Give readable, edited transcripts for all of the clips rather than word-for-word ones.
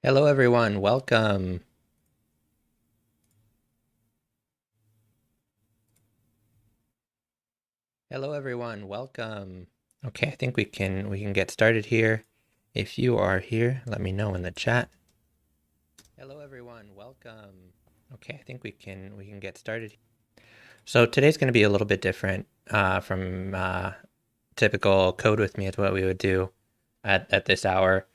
Hello everyone, welcome. Hello everyone, welcome. Okay, I think we can get started here. If you are here, let me know in the chat. Hello everyone, welcome. Okay, I think we can get started. So today's going to be a little bit different from typical code with me is what we would do at this hour.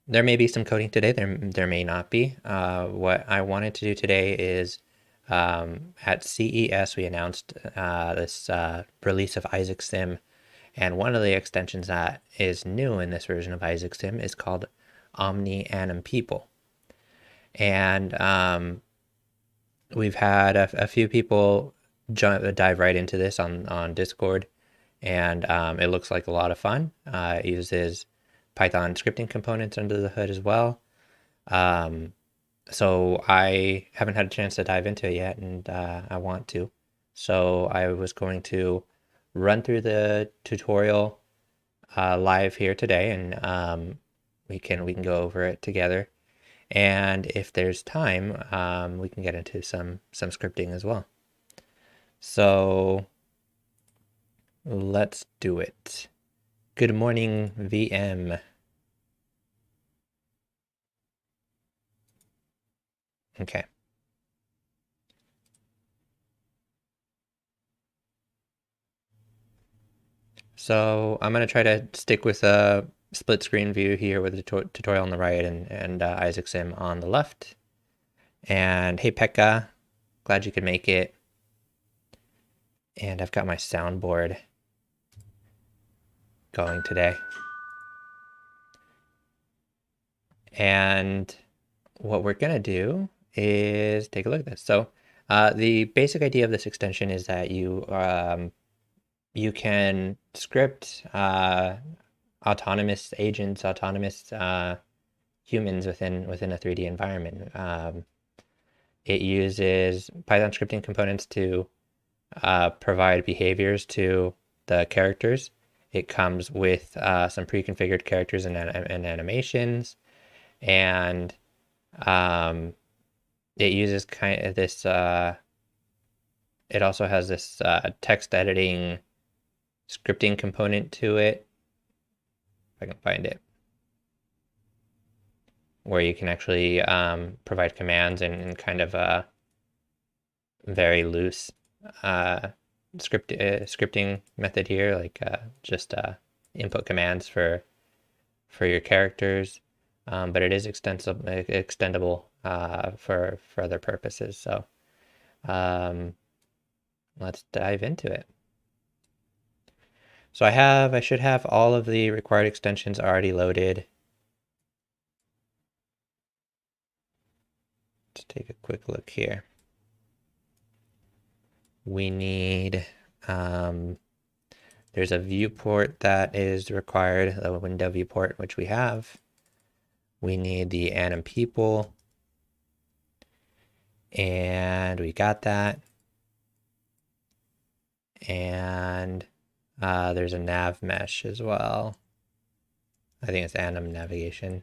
There may be some coding today, there may not be. What I wanted to do today is at CES, we announced this release of Isaac Sim, and one of the extensions that is new in this version of Isaac Sim is called Omni.anim.people. And we've had a few people dive right into this on Discord, and it looks like a lot of fun. It uses Python scripting components under the hood as well. So I haven't had a chance to dive into it yet, and I want to. So I was going to run through the tutorial live here today, and we can go over it together. And if there's time, we can get into some scripting as well. So let's do it. Good morning, VM. Okay. So I'm going to try to stick with a split screen view here with the tutorial on the right and Isaac Sim on the left. And hey, Pekka, glad you could make it. And I've got my soundboard going today. And what we're going to do is take a look at this. So the basic idea of this extension is that you can script autonomous agents, autonomous humans within a 3D environment. It uses Python scripting components to provide behaviors to the characters. It comes with some pre-configured characters and animations, and it uses kind of this. It also has this text editing scripting component to it. If I can find it, where you can actually provide commands in kind of a very loose scripting method here, like just input commands for your characters, but it is extendable for other purposes. So let's dive into it. So I should have all of the required extensions already loaded. Let's take a quick look here. We need there's a viewport that is required, a window viewport, which we have. We need the anim people, and we got that. And there's a nav mesh as well. I think it's anim navigation,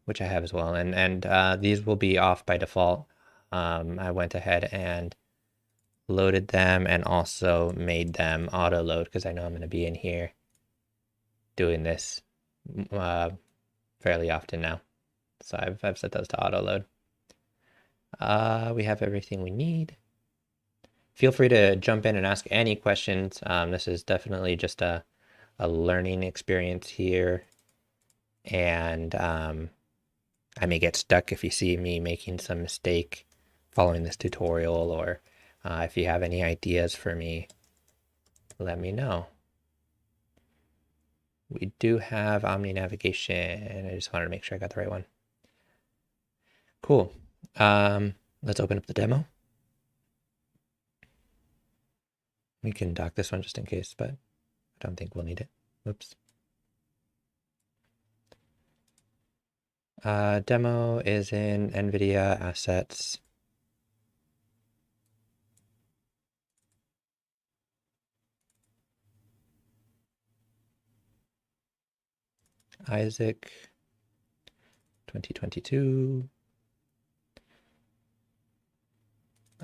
which I have as well. And these will be off by default. I went ahead and loaded them and also made them auto load because I know I'm going to be in here doing this fairly often now. So I've set those to auto load. We have everything we need. Feel free to jump in and ask any questions. This is definitely just a learning experience here. And I may get stuck if you see me making some mistake following this tutorial, or if you have any ideas for me, let me know. We do have Omni navigation. I just wanted to make sure I got the right one. Cool. Let's open up the demo. We can dock this one just in case, but I don't think we'll need it. Oops. Demo is in NVIDIA Assets. Isaac 2022.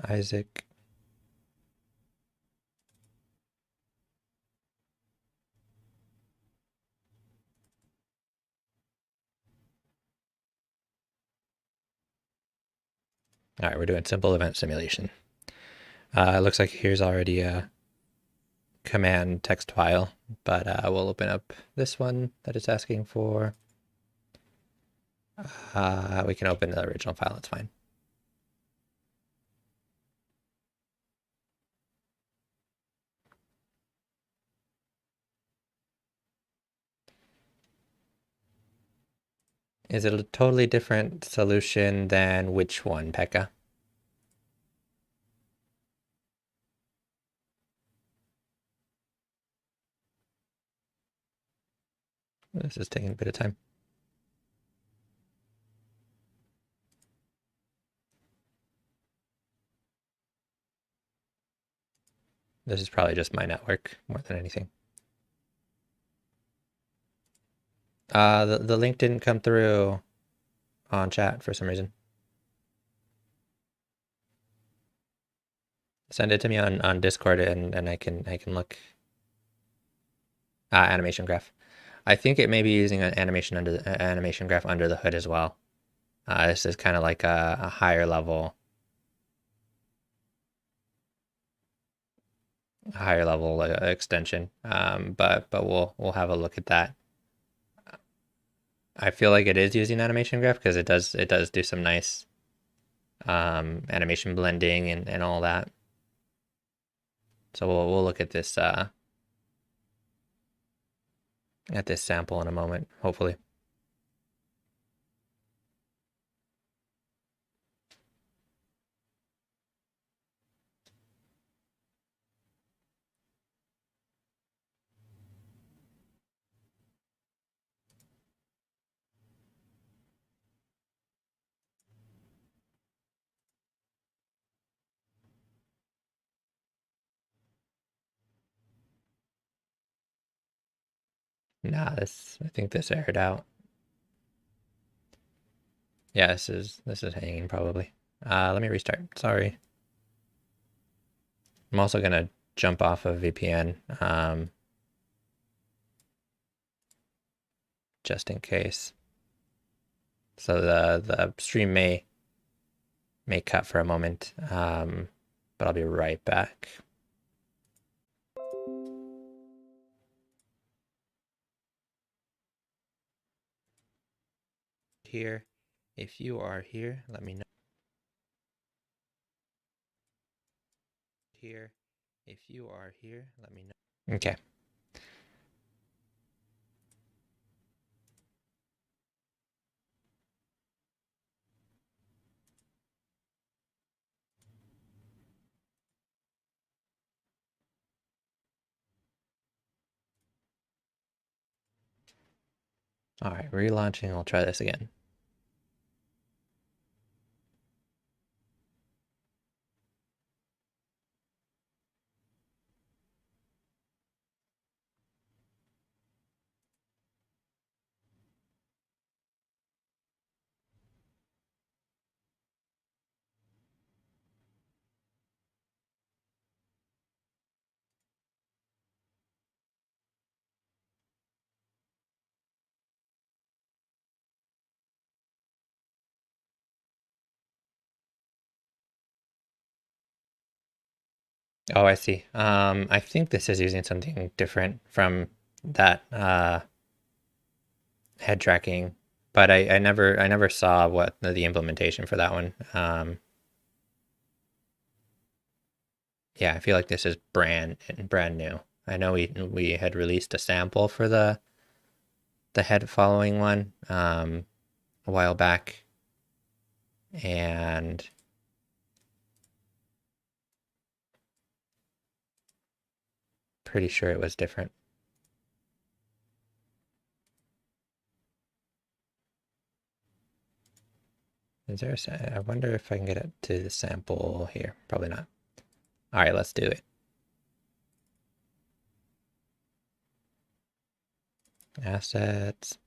Isaac. All right, we're doing simple event simulation. It looks like here's already a command text file, but we'll open up this one that it's asking for. We can open the original file, it's fine. Is it a totally different solution than which one, Pekka? This is taking a bit of time. This is probably just my network more than anything. The link didn't come through on chat for some reason. Send it to me on Discord and I can look. Animation graph. I think it may be using an animation graph under the hood as well. This is kind of like a higher level extension. But we'll have a look at that. I feel like it is using animation graph because it does do some nice animation blending and all that. So we'll look at this sample in a moment, hopefully. Nah, I think this aired out. Yeah, this is hanging probably. Let me restart. Sorry. I'm also gonna jump off of VPN, just in case. So the stream may cut for a moment, but I'll be right back. Here, if you are here, let me know. Here, if you are here, let me know. Okay. All right, relaunching. I'll try this again. Oh, I see. I think this is using something different from that head tracking, but I never saw what the implementation for that one. Yeah, I feel like this is brand new. I know we had released a sample for the head following one a while back, and pretty sure it was different. Is there I wonder if I can get it to the sample here. Probably not. All right, let's do it. Assets.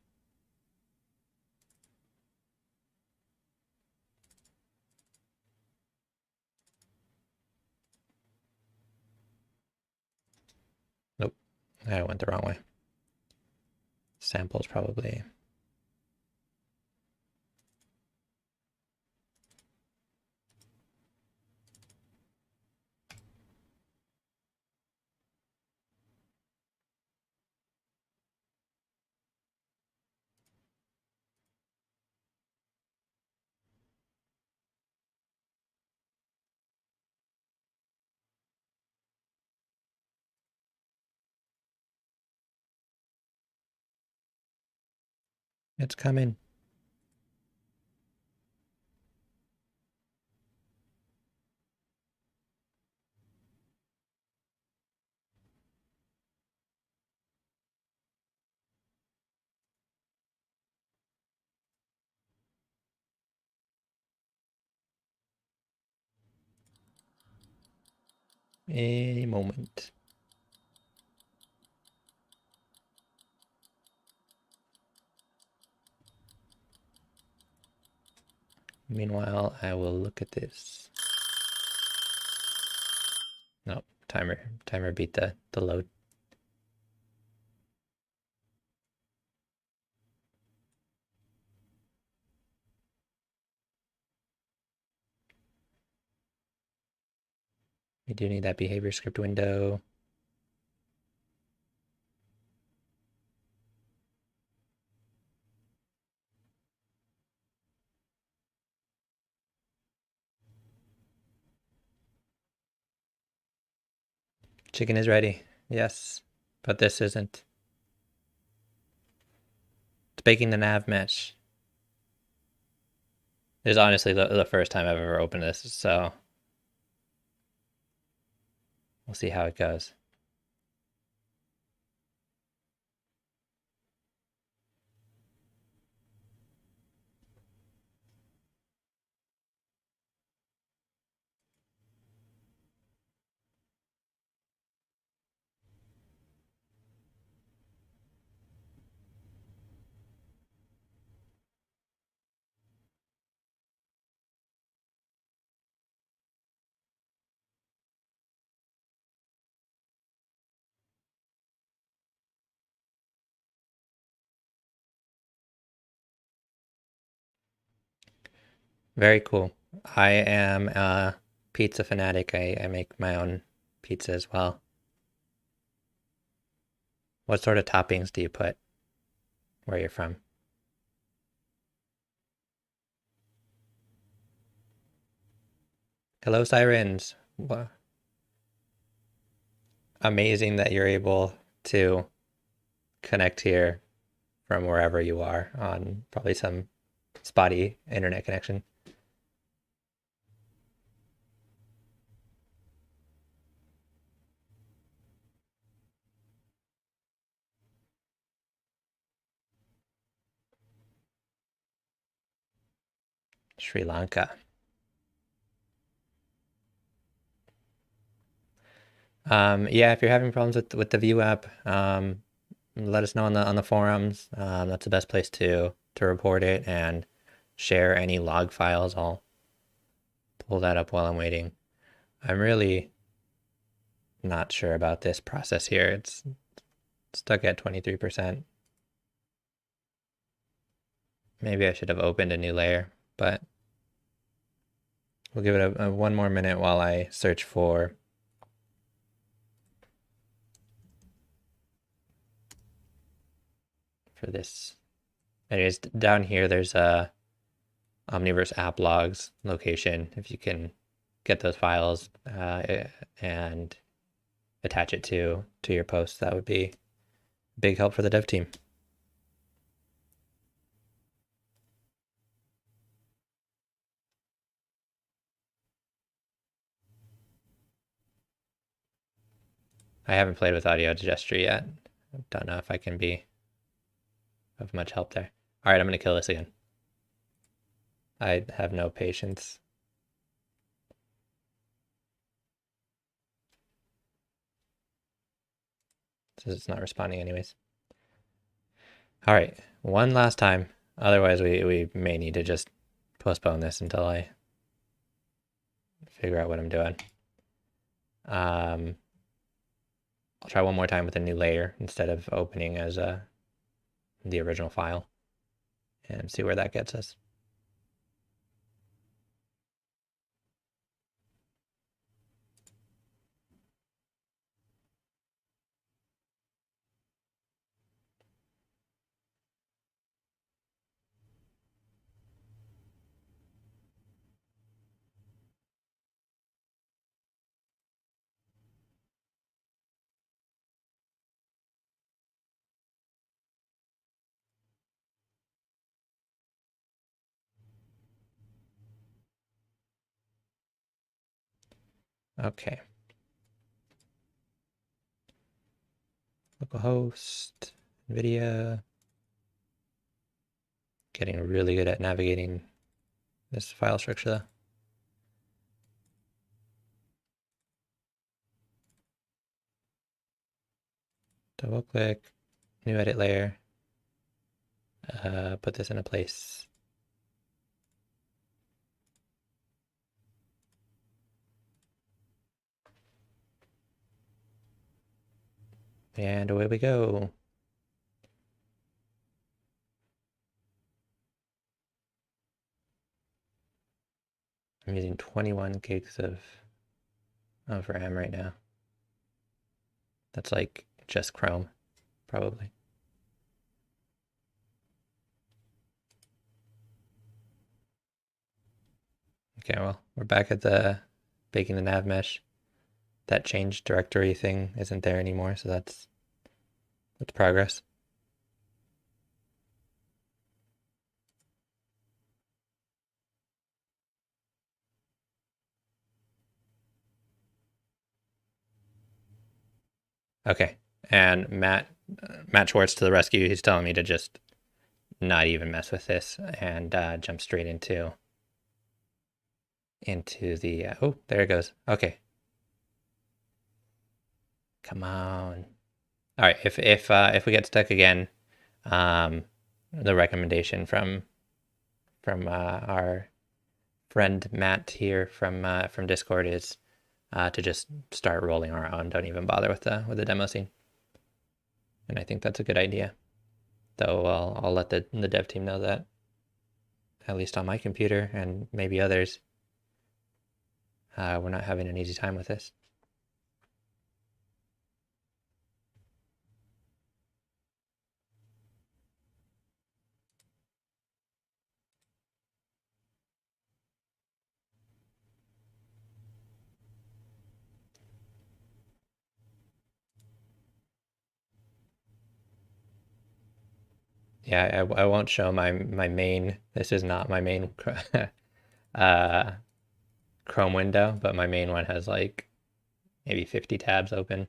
I went the wrong way. Samples probably. It's coming. Any moment. Meanwhile, I will look at this. Nope, timer beat the load. We do need that behavior script window. Chicken is ready. Yes, but this isn't. It's baking the nav mesh. This is honestly the first time I've ever opened this, so we'll see how it goes. Very cool. I am a pizza fanatic. I make my own pizza as well. What sort of toppings do you put where you're from? Hello, sirens. Amazing that you're able to connect here from wherever you are on probably some spotty internet connection. Sri Lanka. Yeah, if you're having problems with the View app, let us know on the forums. That's the best place to report it and share any log files. I'll pull that up while I'm waiting. I'm really not sure about this process here. It's stuck at 23%. Maybe I should have opened a new layer, but we'll give it a one more minute while I search for this. Anyways, down here there's a Omniverse app logs location. If you can get those files and attach it to your posts, that would be big help for the dev team. I haven't played with audio digester yet. I don't know if I can be of much help there. All right, I'm going to kill this again. I have no patience. Since it's not responding anyways. All right, one last time. Otherwise, we may need to just postpone this until I figure out what I'm doing. I'll try one more time with a new layer instead of opening as the original file and see where that gets us. Okay. Localhost, NVIDIA. Getting really good at navigating this file structure. Double click, new edit layer. Put this in a place. And away we go. I'm using 21 gigs of RAM right now. That's like just Chrome, probably. Okay, well, we're back at the baking the nav mesh. That change directory thing isn't there anymore, so that's progress. Okay, and Matt Schwartz to the rescue. He's telling me to just not even mess with this and jump straight into the oh, there it goes. Okay, come on. All right, if we get stuck again, the recommendation from our friend Matt here from Discord is to just start rolling our own. Don't even bother with the demo scene. And I think that's a good idea. Though I'll let the dev team know that, at least on my computer and maybe others, we're not having an easy time with this. Yeah, I won't show my main. This is not my main uh, Chrome window, but my main one has like maybe 50 tabs open.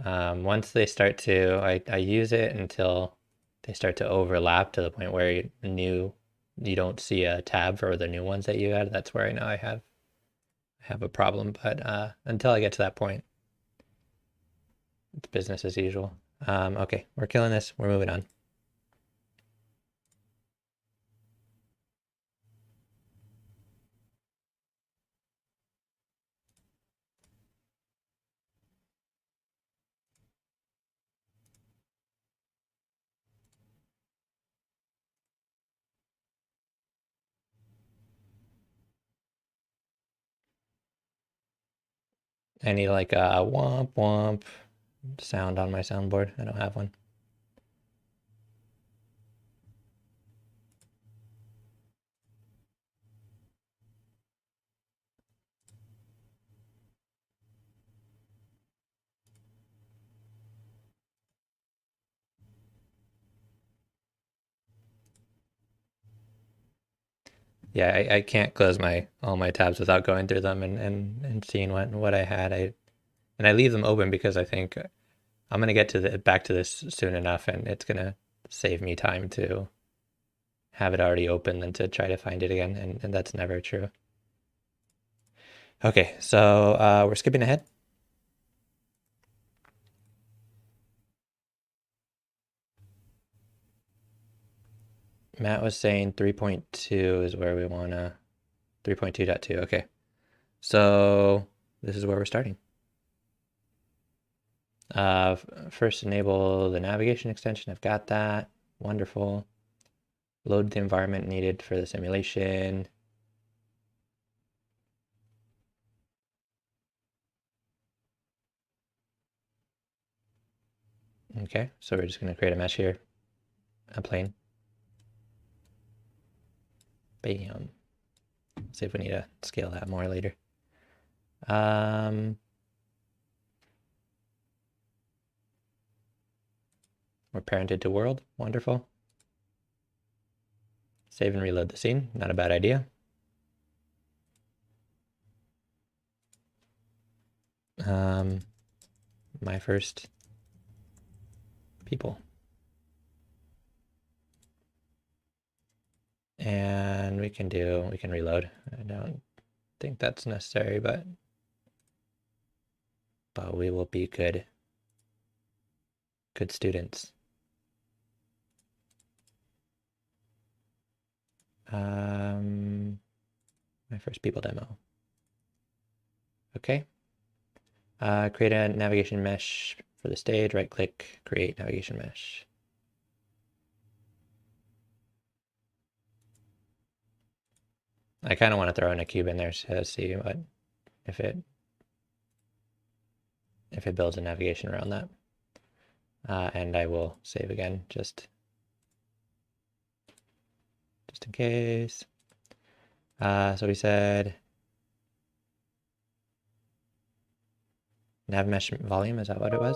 Once they start to, I use it until they start to overlap to the point where you don't see a tab for the new ones that you add. That's where I know I have a problem. But until I get to that point, it's business as usual. Okay, we're killing this. We're moving on. I need like a womp womp sound on my soundboard. I don't have one. Yeah, I can't close all my tabs without going through them and seeing what I had. I leave them open because I think I'm gonna get to back to this soon enough, and it's gonna save me time to have it already open than to try to find it again, and that's never true. Okay, so we're skipping ahead. Matt was saying 3.2 is where we wanna 3.2.2. Okay, so this is where we're starting. First enable the navigation extension. I've got that. Wonderful. Load the environment needed for the simulation. Okay, so we're just going to create a mesh here, a plane. Bam. See if we need to scale that more later. We're parented to world. Wonderful. Save and reload the scene. Not a bad idea. My first people. And we can reload. I don't think that's necessary, but we will be good students. My first people demo. Okay. Create a navigation mesh for the stage. Right click, create navigation mesh. I kind of want to throw in a cube in there to see what if it builds a navigation around that. And I will save again just in case. So we said nav mesh volume, is that what it was?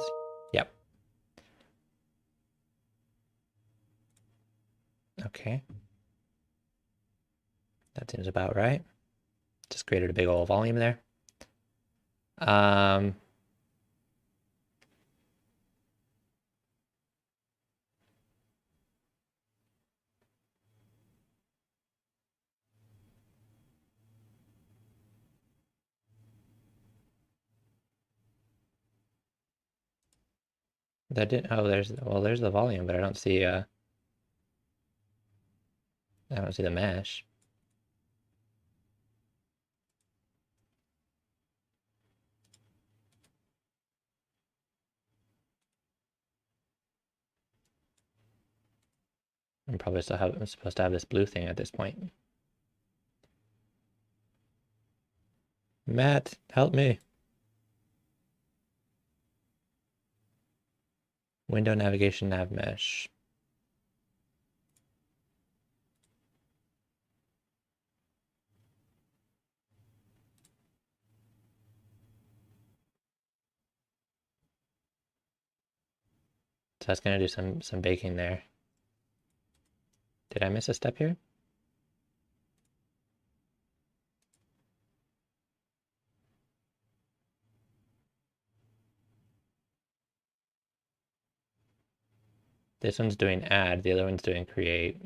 Yep. Okay. That seems about right. Just created a big old volume there. That didn't, oh, there's the volume, but I don't see the mesh. I'm supposed to have this blue thing at this point. Matt, help me. Window navigation nav mesh. So that's gonna do some baking there. Did I miss a step here? This one's doing add, the other one's doing create.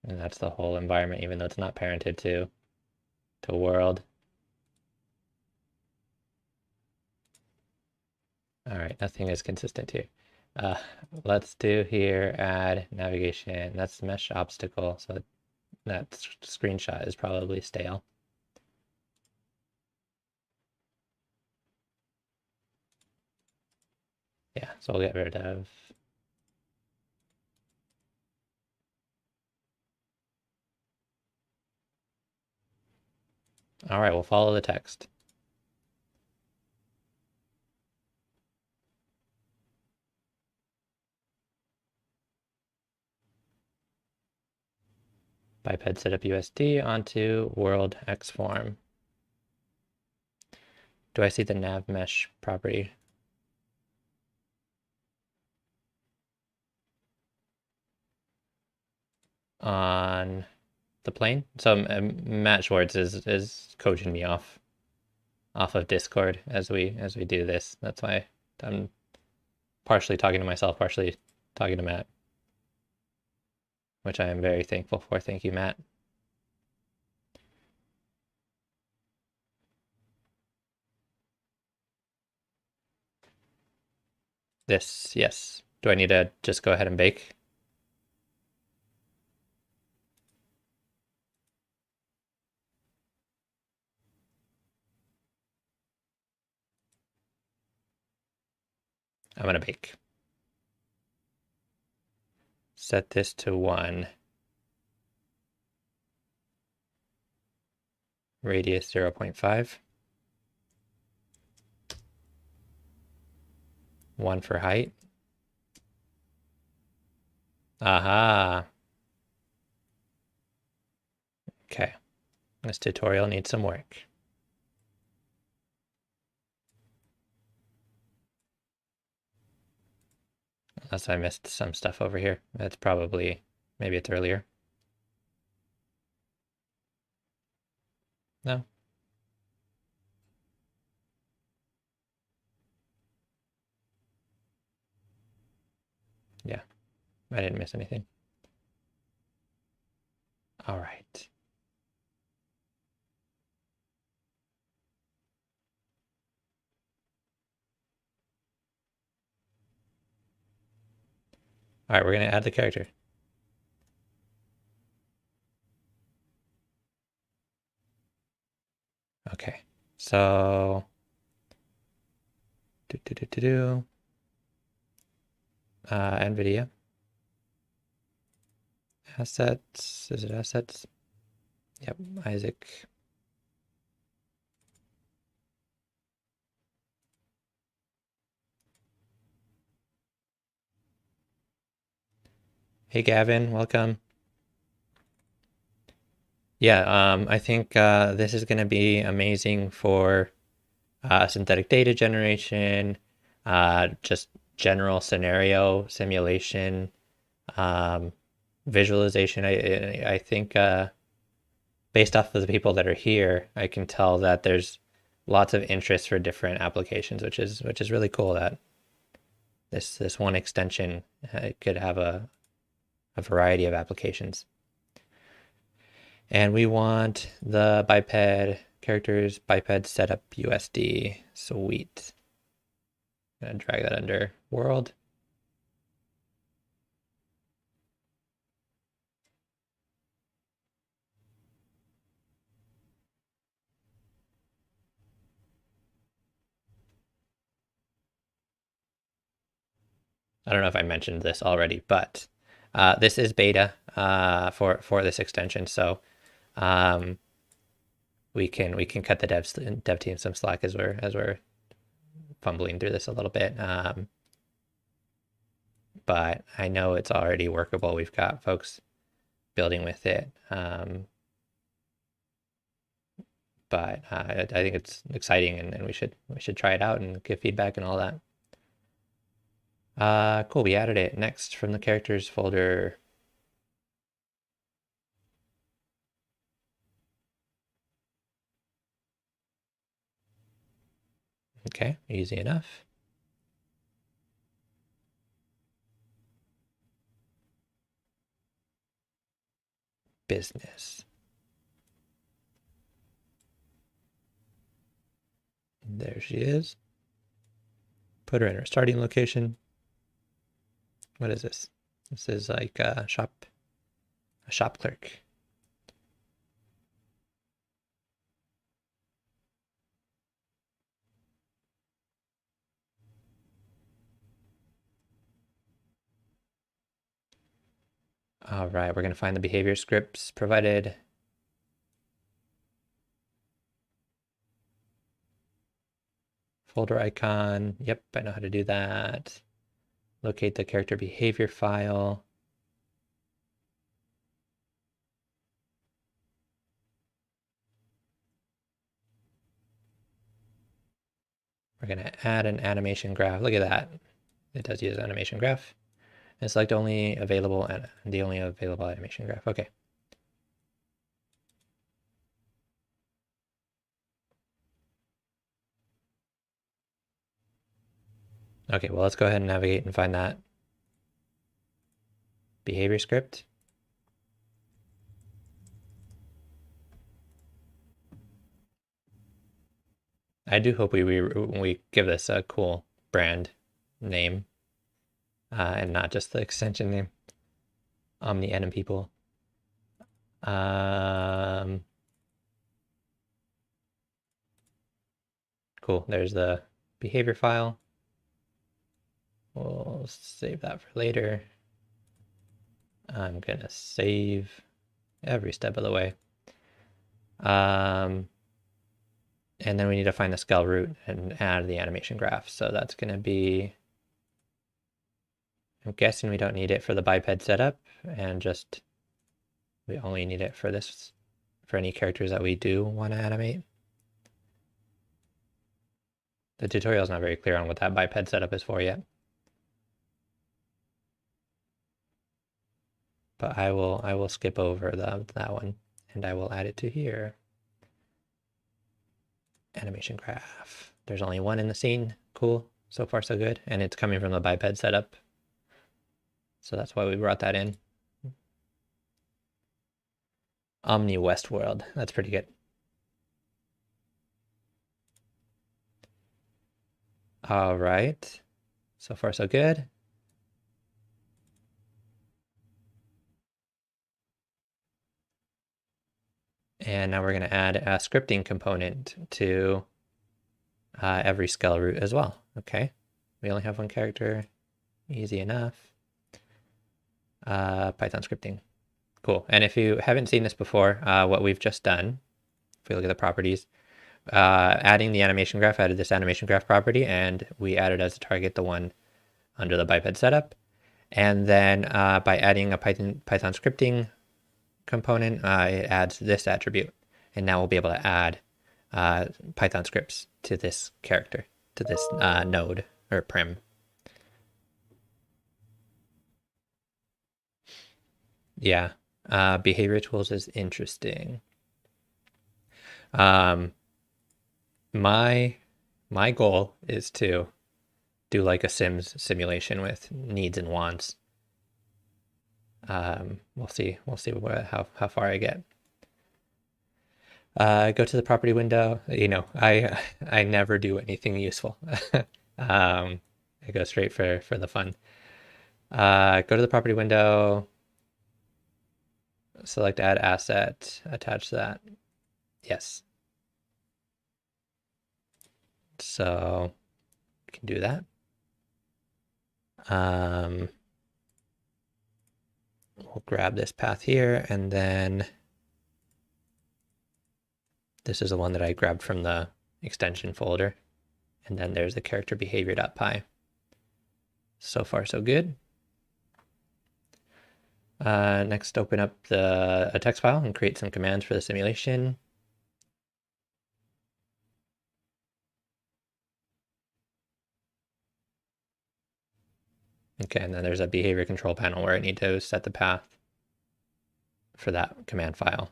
And that's the whole environment, even though it's not parented to world. All right, nothing is consistent here. Let's do here, add navigation. That's mesh obstacle, so that screenshot is probably stale. Yeah, so we'll get rid of. All right, we'll follow the text. Biped setup USD onto world X form. Do I see the nav mesh property? On the plane? So Matt Schwartz is coaching me off of Discord as we do this. That's why I'm partially talking to myself, partially talking to Matt, which I am very thankful for. Thank you, Matt. This, yes. Do I need to just go ahead and bake? I'm gonna bake. Set this to 1. Radius 0.5. 1 for height. Aha. Okay. This tutorial needs some work. Unless I missed some stuff over here. That's probably, maybe it's earlier. No? Yeah, I didn't miss anything. All right. All right, we're gonna add the character. Okay, so NVIDIA assets. Is it assets? Yep, Isaac. Hey Gavin, welcome. Yeah, I think this is going to be amazing for synthetic data generation, just general scenario simulation, visualization. I think based off of the people that are here, I can tell that there's lots of interest for different applications, which is really cool that this one extension could have a variety of applications. And we want the biped characters, biped setup USD. Sweet. I'm gonna drag that under world. I don't know if I mentioned this already, but this is beta for this extension, so we can cut the dev team some slack as we're fumbling through this a little bit. But I know it's already workable. We've got folks building with it. But I think it's exciting, and we should try it out and give feedback and all that. Cool. We added it. Next, from the characters folder. Okay, easy enough. Business. There she is. Put her in her starting location. What is this? This is like a shop clerk. All right, we're going to find the behavior scripts provided. Folder icon. Yep, I know how to do that. Locate the character behavior file. We're going to add an animation graph. Look at that. It does use animation graph. And select only available and the only available animation graph. Okay. Okay, well, let's go ahead and navigate and find that behavior script. I do hope we give this a cool brand name and not just the extension name. Omni.anim.people. Cool. There's the behavior file. We'll save that for later. I'm gonna save every step of the way. And then we need to find the scale root and add the animation graph. So that's gonna be, I'm guessing we don't need it for the biped setup, and just we only need it for this, for any characters that we do want to animate. The tutorial is not very clear on what that biped setup is for yet. But I will skip over that one, and I will add it to here. Animation graph. There's only one in the scene. Cool. So far so good. And it's coming from the biped setup. So that's why we brought that in. Omni Westworld. That's pretty good. All right. So far so good. And now we're going to add a scripting component to every scale root as well. Okay. We only have one character. Easy enough. Python scripting. Cool. And if you haven't seen this before, what we've just done, if we look at the properties, adding the animation graph, added this animation graph property, and we added as a target the one under the biped setup. And then by adding a Python scripting component, it adds this attribute. And now we'll be able to add Python scripts to this character, to this node or prim. Yeah, behavior tools is interesting. My goal is to do like a Sims simulation with needs and wants. We'll see how far I get. Go to the property window. You know, I never do anything useful. I go straight for the fun. Go to the property window. Select add asset. Attach that. Yes. So we can do that. We'll grab this path here, and then this is the one that I grabbed from the extension folder. And then there's the character behavior.py. So far, so good. Next, open up a text file and create some commands for the simulation. Okay, and then there's a behavior control panel where I need to set the path for that command file.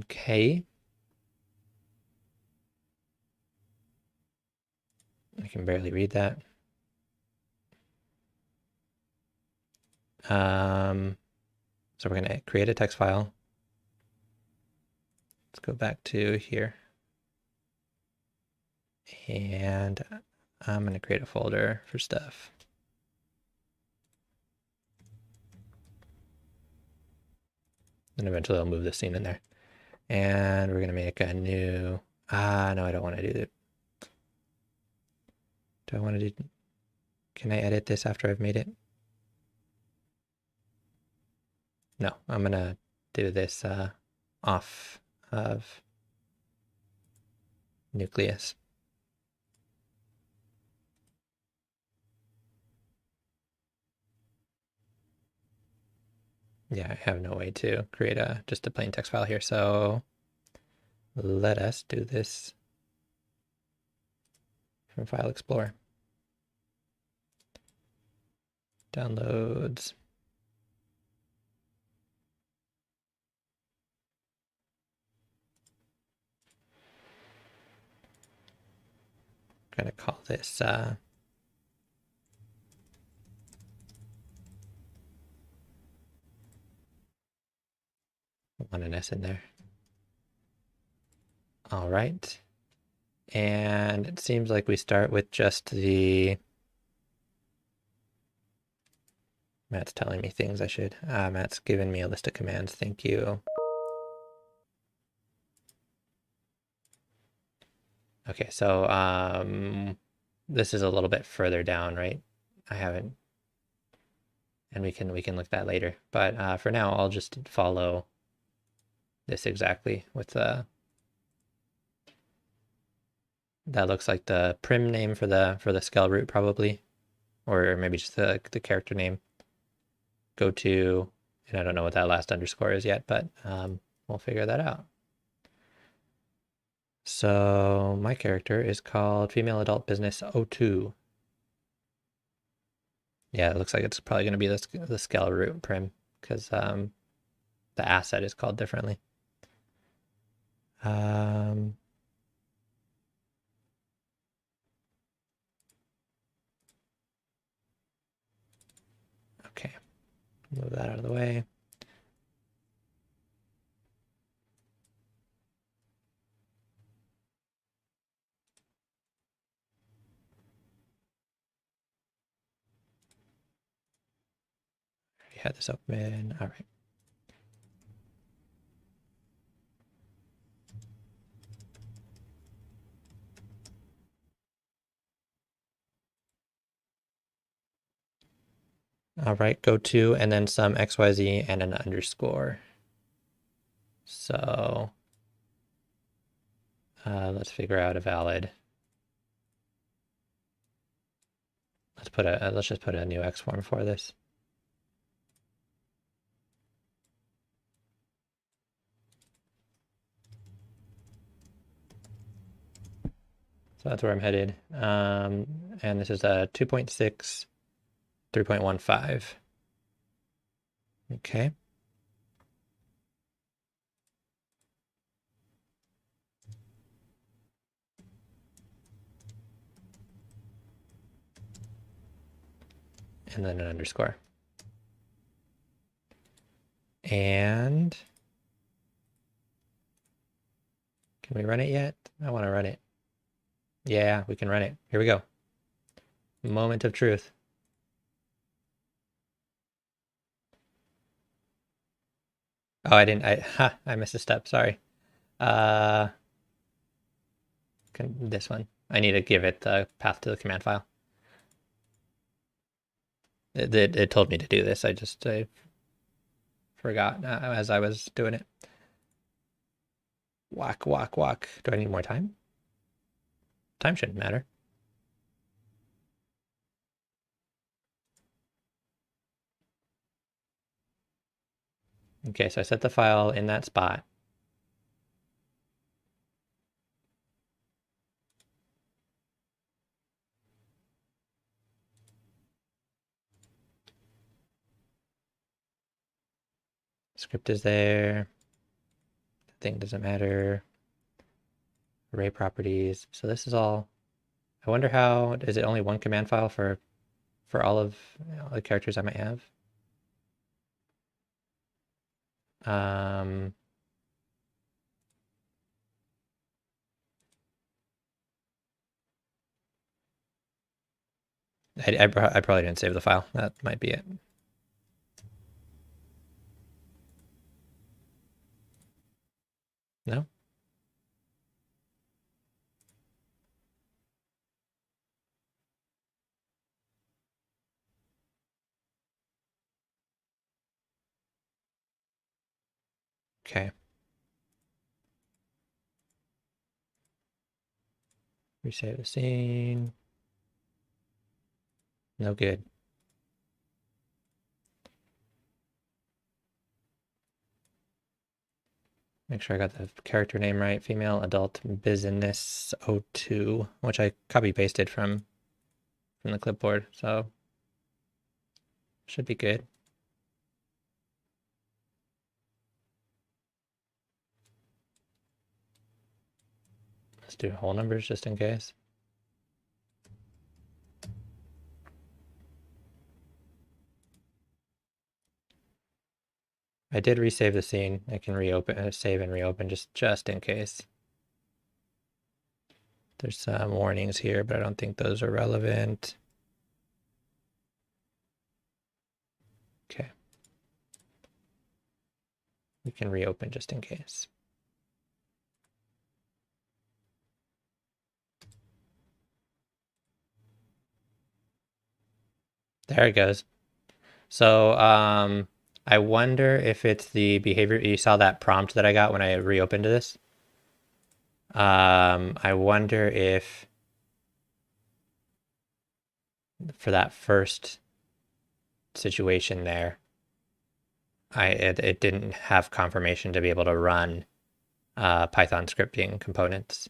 Okay. I can barely read that. So we're going to create a text file. Let's go back to here. And I'm going to create a folder for stuff. And eventually I'll move this scene in there. And we're going to make a new, no, I don't want to do that. Do I want to do, can I edit this after I've made it? No, I'm going to do this off of nucleus. Yeah, I have no way to create just a plain text file here, so let us do this from File Explorer. Downloads. I'm gonna call this want an S in there. All right. And it seems like we start with just the, Matt's telling me things I should, Matt's given me a list of commands, thank you. Okay, so this is a little bit further down, right? I haven't, and we can look at that later. But for now, I'll just follow this exactly with that looks like the prim name for the scale root probably, or maybe just the character name. Go to, and I don't know what that last underscore is yet, but we'll figure that out. So my character is called Female Adult Business 02. Yeah, it looks like it's probably going to be the scale root prim because the asset is called differently. Okay, move that out of the way. We had this open. All right. All right, go to, and then some XYZ and an underscore. So let's figure out a valid. Let's just put a new X form for this. So that's where I'm headed. And this is a 2.6, 3.15. Okay. And then an underscore. And can we run it yet? I want to run it. Yeah, we can run it. Here we go. Moment of truth. Oh, I missed a step. Sorry. This one. I need to give it the path to the command file. It told me to do this. I forgot as I was doing it. Walk. Do I need more time? Time shouldn't matter. Okay, so I set the file in that spot. Script is there. The thing doesn't matter. Array properties. So this is all. I wonder how, is it only one command file for all of the characters I might have? I probably didn't save the file. That might be it. No? Okay. Resave the scene. No good. Make sure I got the character name right. Female adult business 02, which I copy pasted from the clipboard, so should be good. Let's do whole numbers just in case. I did resave the scene. I can reopen, save and reopen just in case. There's some warnings here, but I don't think those are relevant. Okay. We can reopen just in case. There it goes. So I wonder if it's the behavior. You saw that prompt that I got when I reopened this. I wonder if for that first situation there, it didn't have confirmation to be able to run Python scripting components.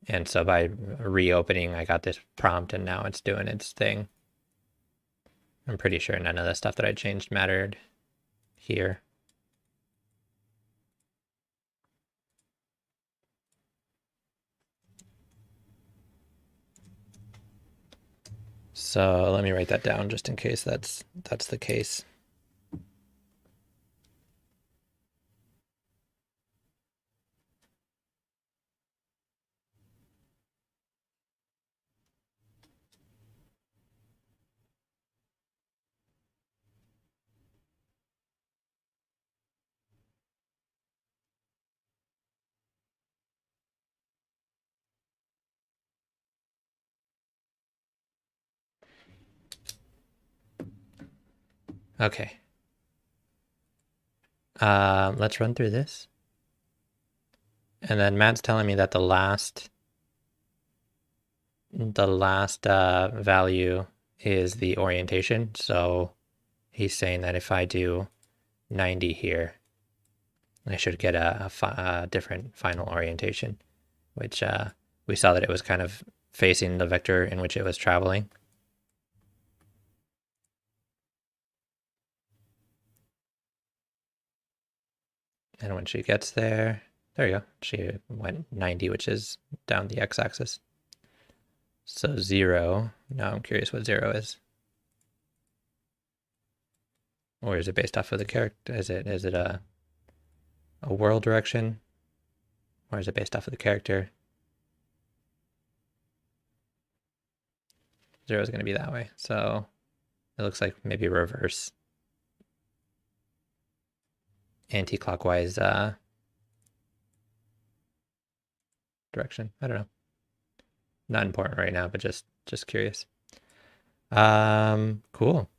And so by reopening, I got this prompt and now it's doing its thing. I'm pretty sure none of the stuff that I changed mattered here. So let me write that down just in case that's the case. Okay. Let's run through this. And then Matt's telling me that the last value is the orientation. So he's saying that if I do 90 here, I should get a different final orientation, which we saw that it was kind of facing the vector in which it was traveling. And when she gets there you go. She went 90, which is down the x-axis. So 0, now I'm curious what 0 is. Or is it based off of the character? Is it a world direction? Or is it based off of the character? 0 is going to be that way. So it looks like maybe reverse. Anti-clockwise direction. I don't know. Not important right now, but just curious. Cool.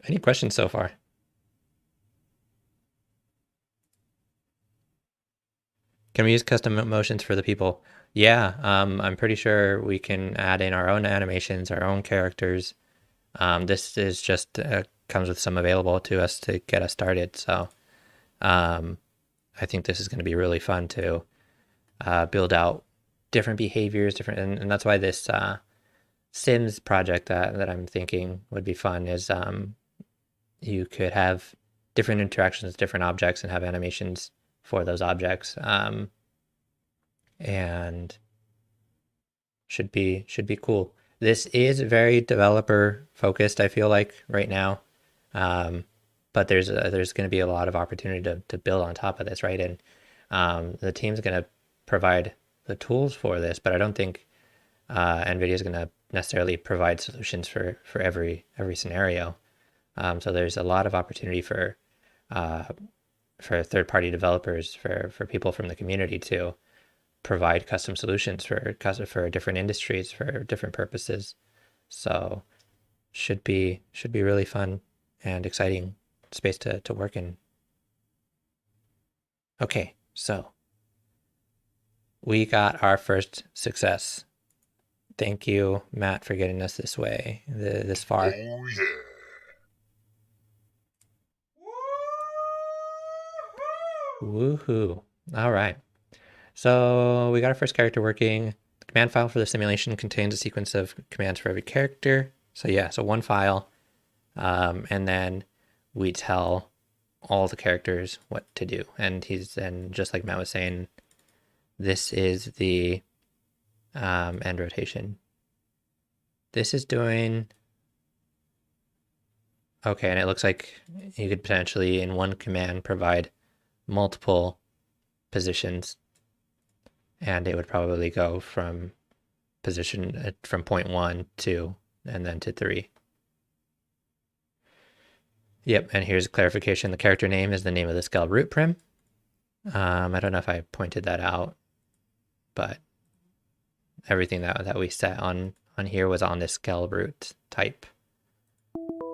Any questions so far? Can we use custom motions for the people? Yeah, I'm pretty sure we can add in our own animations, our own characters. This is just comes with some available to us to get us started. So I think this is going to be really fun to build out different behaviors, and that's why this Sims project that I'm thinking would be fun is you could have different interactions with different objects and have animations for those objects, and should be cool. This is very developer focused, I feel like, right now, but there's going to be a lot of opportunity to build on top of this, right? And the team's going to provide the tools for this, but I don't think NVIDIA is going to necessarily provide solutions for every scenario. So there's a lot of opportunity for third-party developers, for people from the community to provide custom solutions for different industries, for different purposes. So should be really fun and exciting space to work in. Okay, so we got our first success. Thank you, Matt, for getting us this way, this far. Oh, yeah. Woohoo. All right. So we got our first character working. The command file for the simulation contains a sequence of commands for every character. So yeah, so one file. And then we tell all the characters what to do. And just like Matt was saying, this is the end rotation. This is doing okay, and it looks like you could potentially in one command provide multiple positions, and it would probably go from position from point 1, 2, and then to 3. Yep, and here's a clarification. The character name is the name of the scale root prim. I don't know if I pointed that out, but everything that we set on here was on this scale root type.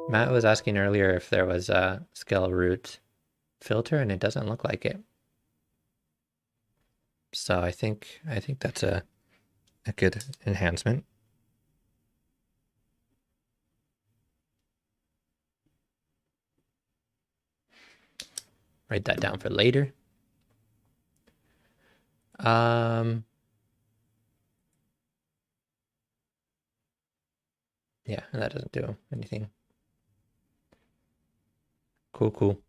Matt was asking earlier if there was a scale root filter, and it doesn't look like it. So I think that's a good enhancement. Write that down for later. Yeah, that doesn't do anything. Cool.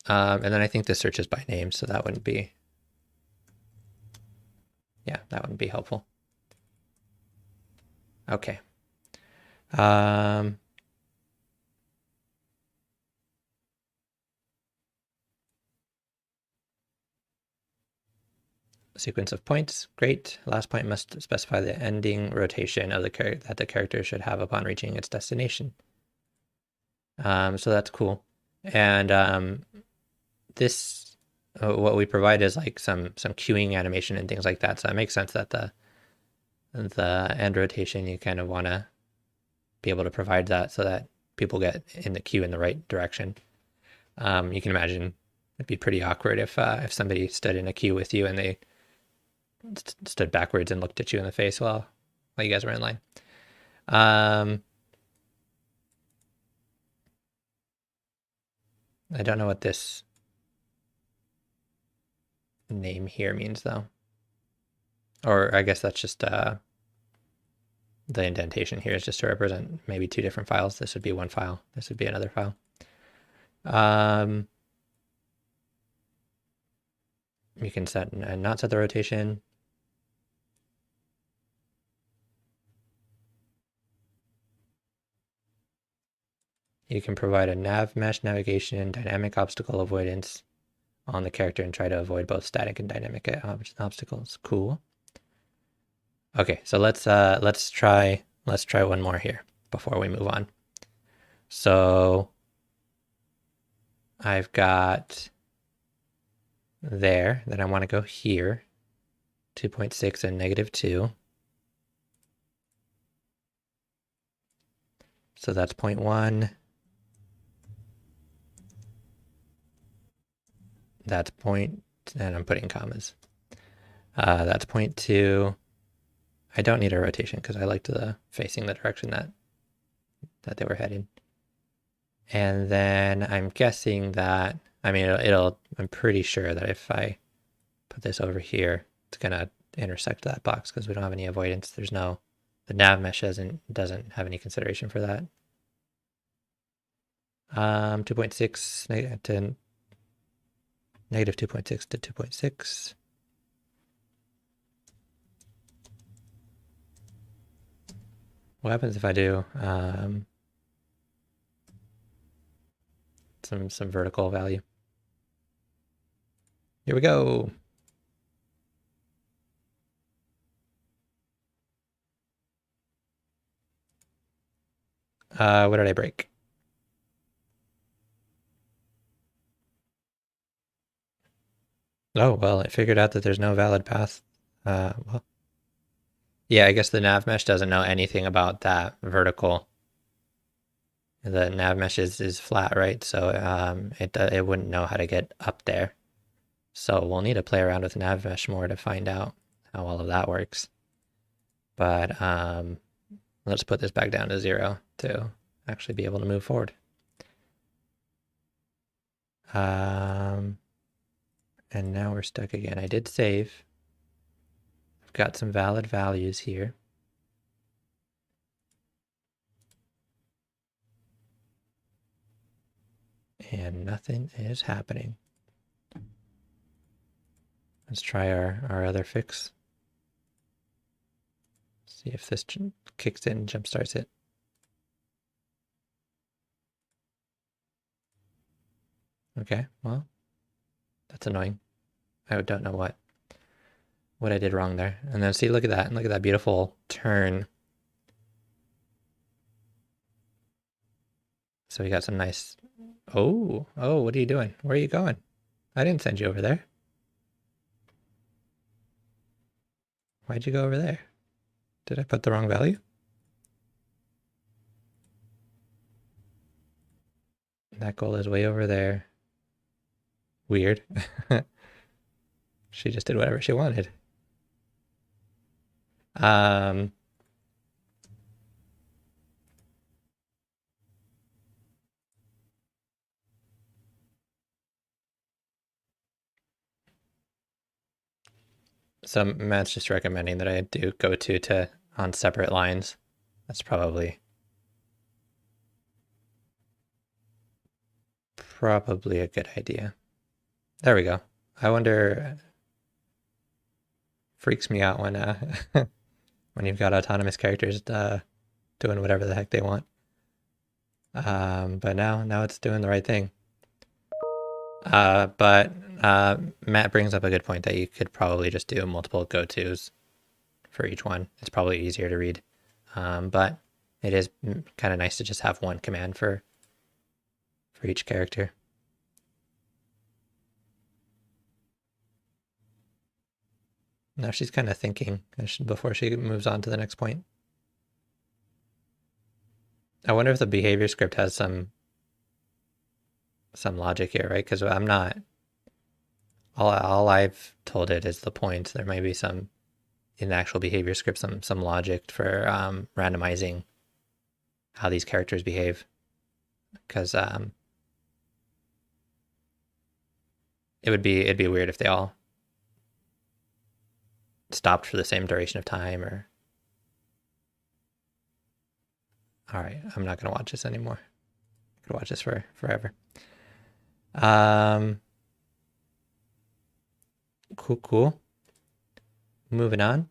And then I think this searches by name, so that wouldn't be, yeah, that wouldn't be helpful. Okay. Sequence of points, great. Last point must specify the ending rotation of the character that the character should have upon reaching its destination. So that's cool. And this, what we provide is like some queuing animation and things like that. So it makes sense that the end rotation, you kind of want to be able to provide that so that people get in the queue in the right direction. You can imagine it'd be pretty awkward if somebody stood in a queue with you and they stood backwards and looked at you in the face while you guys were in line. I don't know what this name here means though. Or I guess that's just the indentation here is just to represent maybe two different files. This would be one file. This would be another file. You can set and not set the rotation. You can provide a nav mesh navigation, dynamic obstacle avoidance on the character and try to avoid both static and dynamic obstacles. Cool. Okay, so let's try one more here before we move on. So I've got there, then I want to go here, 2.6 and -2. So that's 0.1. That's point, and I'm putting commas. That's 0.2. I don't need a rotation because I liked the facing the direction that they were heading. And then I'm guessing that, I mean, I'm pretty sure that if I put this over here, it's gonna intersect that box because we don't have any avoidance. There's no, the nav mesh doesn't have any consideration for that. 2.6 to -2.6 to 2.6. What happens if I do some vertical value? Here we go. What did I break? Oh, well, it figured out that there's no valid path. Well, yeah, I guess the nav mesh doesn't know anything about that vertical. The nav mesh is flat, right? So it wouldn't know how to get up there. So we'll need to play around with nav mesh more to find out how all of that works. But let's put this back down to 0 to actually be able to move forward. And now we're stuck again. I did save. I've got some valid values here. And nothing is happening. Let's try our other fix. See if this kicks in and jumpstarts it. Okay, well, that's annoying. I don't know what I did wrong there. And then see, look at that. Look at that beautiful turn. So we got some nice, oh, what are you doing? Where are you going? I didn't send you over there. Why'd you go over there? Did I put the wrong value? That goal is way over there. Weird. She just did whatever she wanted. So Matt's just recommending that I do go to on separate lines. That's probably a good idea. There we go. I wonder, freaks me out when when you've got autonomous characters doing whatever the heck they want. But now it's doing the right thing. But Matt brings up a good point that you could probably just do multiple go-tos for each one. It's probably easier to read. But it is kind of nice to just have one command for each character. Now she's kind of thinking before she moves on to the next point. I wonder if the behavior script has some logic here, right? Because I'm not, all I've told it is the point. There may be some in the actual behavior script, some logic for randomizing how these characters behave. Because it'd be weird if they all stopped for the same duration of time. Or all right, I'm not gonna watch this anymore. I could watch this for forever. Cool. Moving on.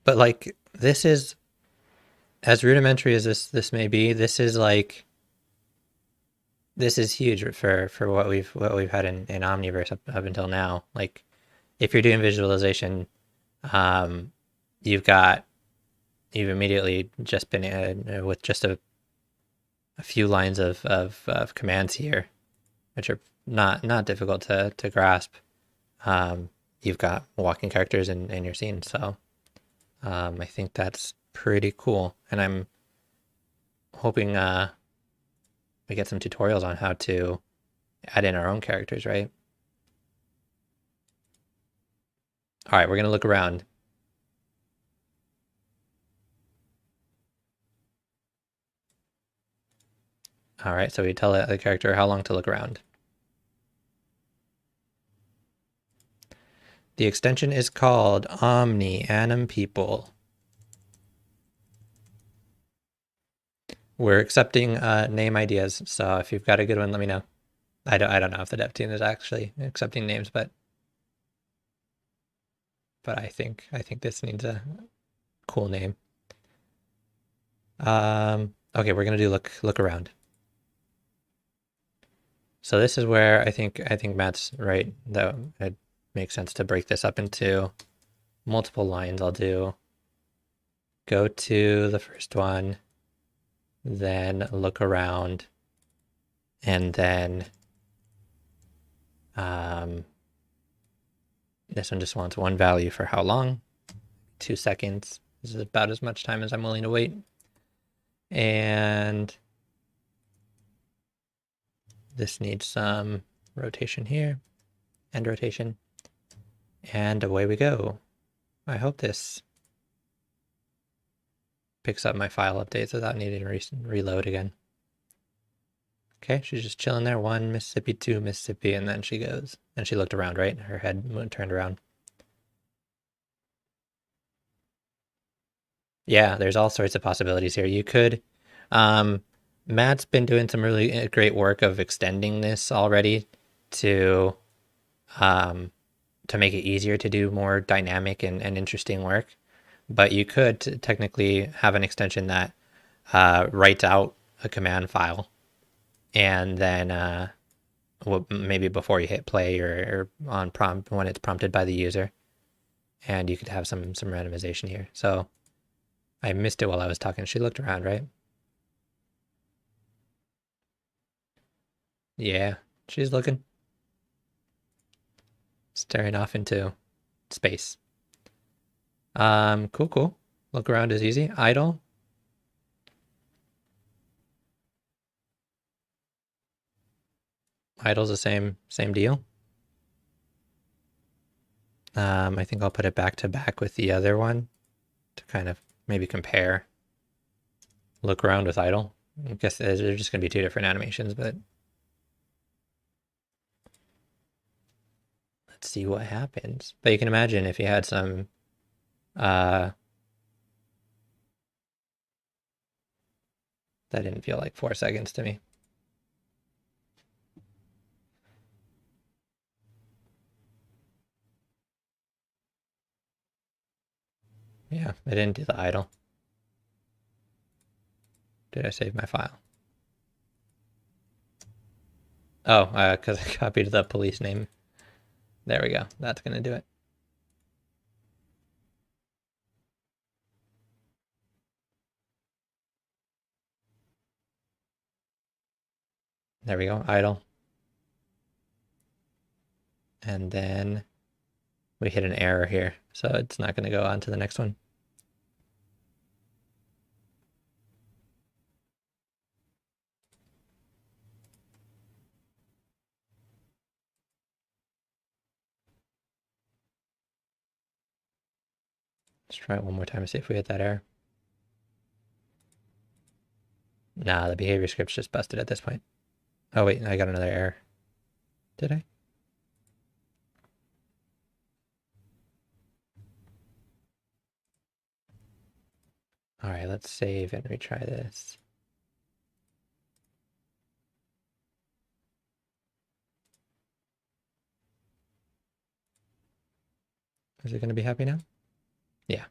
But like, this is, as rudimentary as this may be, this is huge for what we've had in Omniverse up until now. Like, if you're doing visualization, you've immediately just been with just a few lines of commands here, which are not difficult to grasp. You've got walking characters in your scene, so I think that's pretty cool, and I'm hoping we get some tutorials on how to add in our own characters, right? All right, we're gonna look around. All right, so we tell the character how long to look around. The extension is called Omni.anim.people. We're accepting name ideas, so if you've got a good one, let me know. I don't know if the dev team is actually accepting names, but I think this needs a cool name. Okay, we're gonna do look around. So this is where I think Matt's right, that it makes sense to break this up into multiple lines. I'll do go to the first one, then look around, and then this one just wants one value for how long, 2 seconds. This is about as much time as I'm willing to wait. And this needs some rotation here, end rotation, and away we go. I hope this picks up my file updates without needing to reload again. Okay, she's just chilling there. 1 Mississippi, 2 Mississippi, and then she goes. And she looked around, right? Her head turned around. Yeah, there's all sorts of possibilities here. You could, Matt's been doing some really great work of extending this already to make it easier to do more dynamic and interesting work. But you could technically have an extension that writes out a command file, and then maybe before you hit play or on prompt when it's prompted by the user, and you could have some randomization here. So I missed it while I was talking. She looked around, right? Yeah, she's looking, staring off into space. Cool. Look around is easy. Idle. Idle's the same deal. I think I'll put it back to back with the other one to kind of maybe compare. Look around with idle. I guess they're just going to be two different animations, but let's see what happens. But you can imagine if you had some that didn't feel like 4 seconds to me. Yeah, I didn't do the idle. Did I save my file? Oh, because I copied the police name. There we go. That's going to do it. There we go, idle. And then we hit an error here, so it's not going to go on to the next one. Let's try it one more time to see if we hit that error. Nah, the behavior script's just busted at this point. Oh wait, I got another error. Did I? All right, let's save and retry this. Is it going to be happy now? Yeah.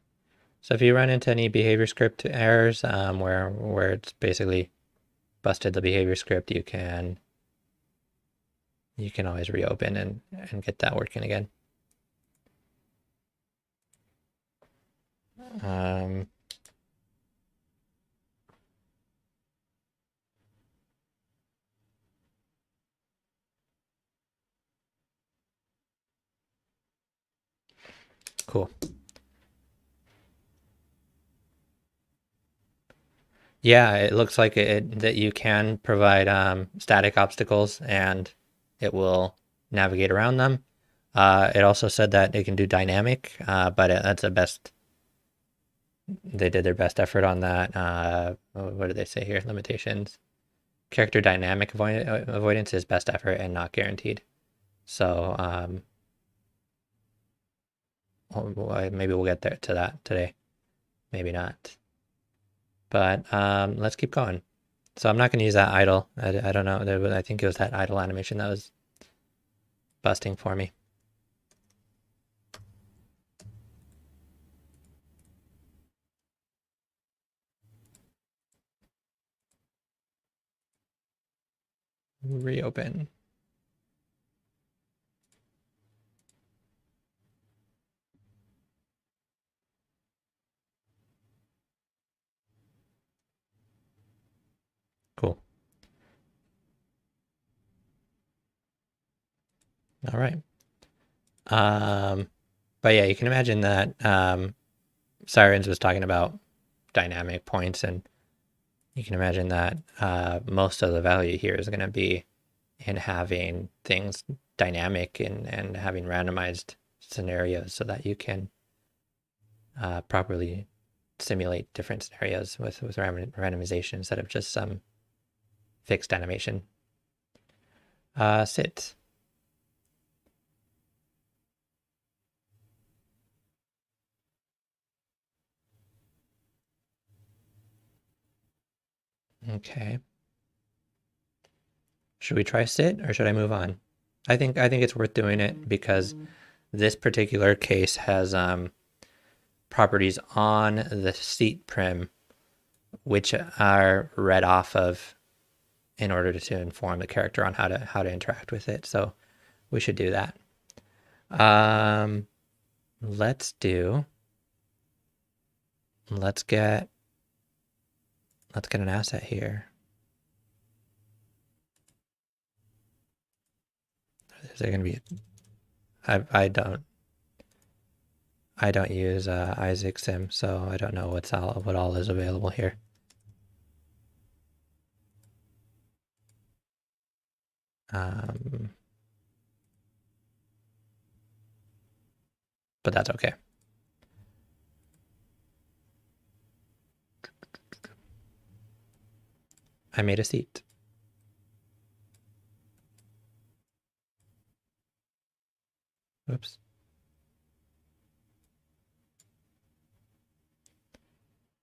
So if you run into any behavior script errors where it's basically busted the behavior script, you can always reopen and get that working again. Cool. Yeah, it looks like that you can provide static obstacles and it will navigate around them. It also said that it can do dynamic, but that's the best. They did their best effort on that. What did they say here? Limitations. Character dynamic avoidance is best effort and not guaranteed. So maybe we'll get there to that today. Maybe not. But let's keep going. So I'm not going to use that idle. I don't know. I think it was that idle animation that was busting for me. Reopen. Cool. All right. But yeah, you can imagine that Sirens was talking about dynamic points, and you can imagine that most of the value here is going to be in having things dynamic and having randomized scenarios so that you can properly simulate different scenarios with randomization instead of just some fixed animation. Sit. Okay. Should we try sit or should I move on? I think it's worth doing it because this particular case has properties on the seat prim which are read off of in order to inform the character on how to interact with it. So we should do that. Let's get an asset here. Is there going to be I I don't use Isaac Sim, so I don't know what all is available here. But that's okay. I made a seat. Oops.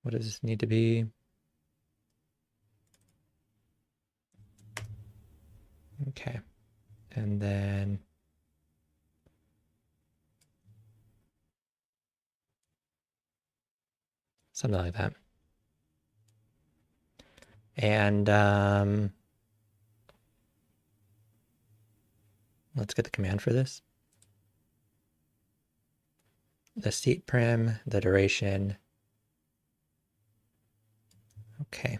What does this need to be? Okay. And then something like that. And let's get the command for this. The seat prim, the duration. Okay.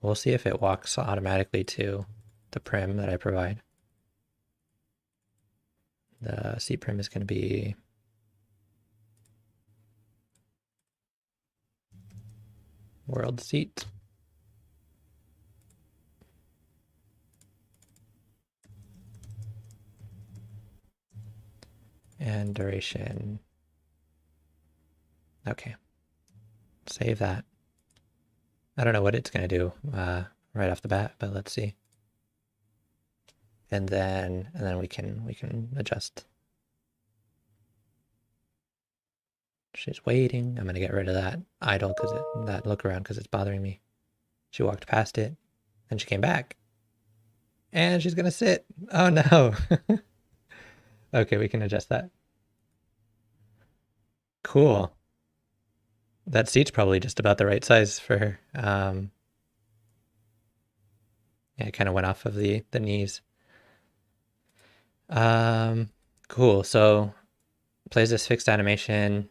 We'll see if it walks automatically to the prim that I provide. The seat prim is going to be world seat. And duration. Okay. Save that. I don't know what it's going to do right off the bat, but let's see. And then we can adjust. She's waiting. I'm going to get rid of that idle that look around because it's bothering me. She walked past it, then she came back. And she's going to sit. Oh no. Okay, we can adjust that. Cool. That seat's probably just about the right size for her. Yeah, it kind of went off of the knees. Cool. So plays this fixed animation.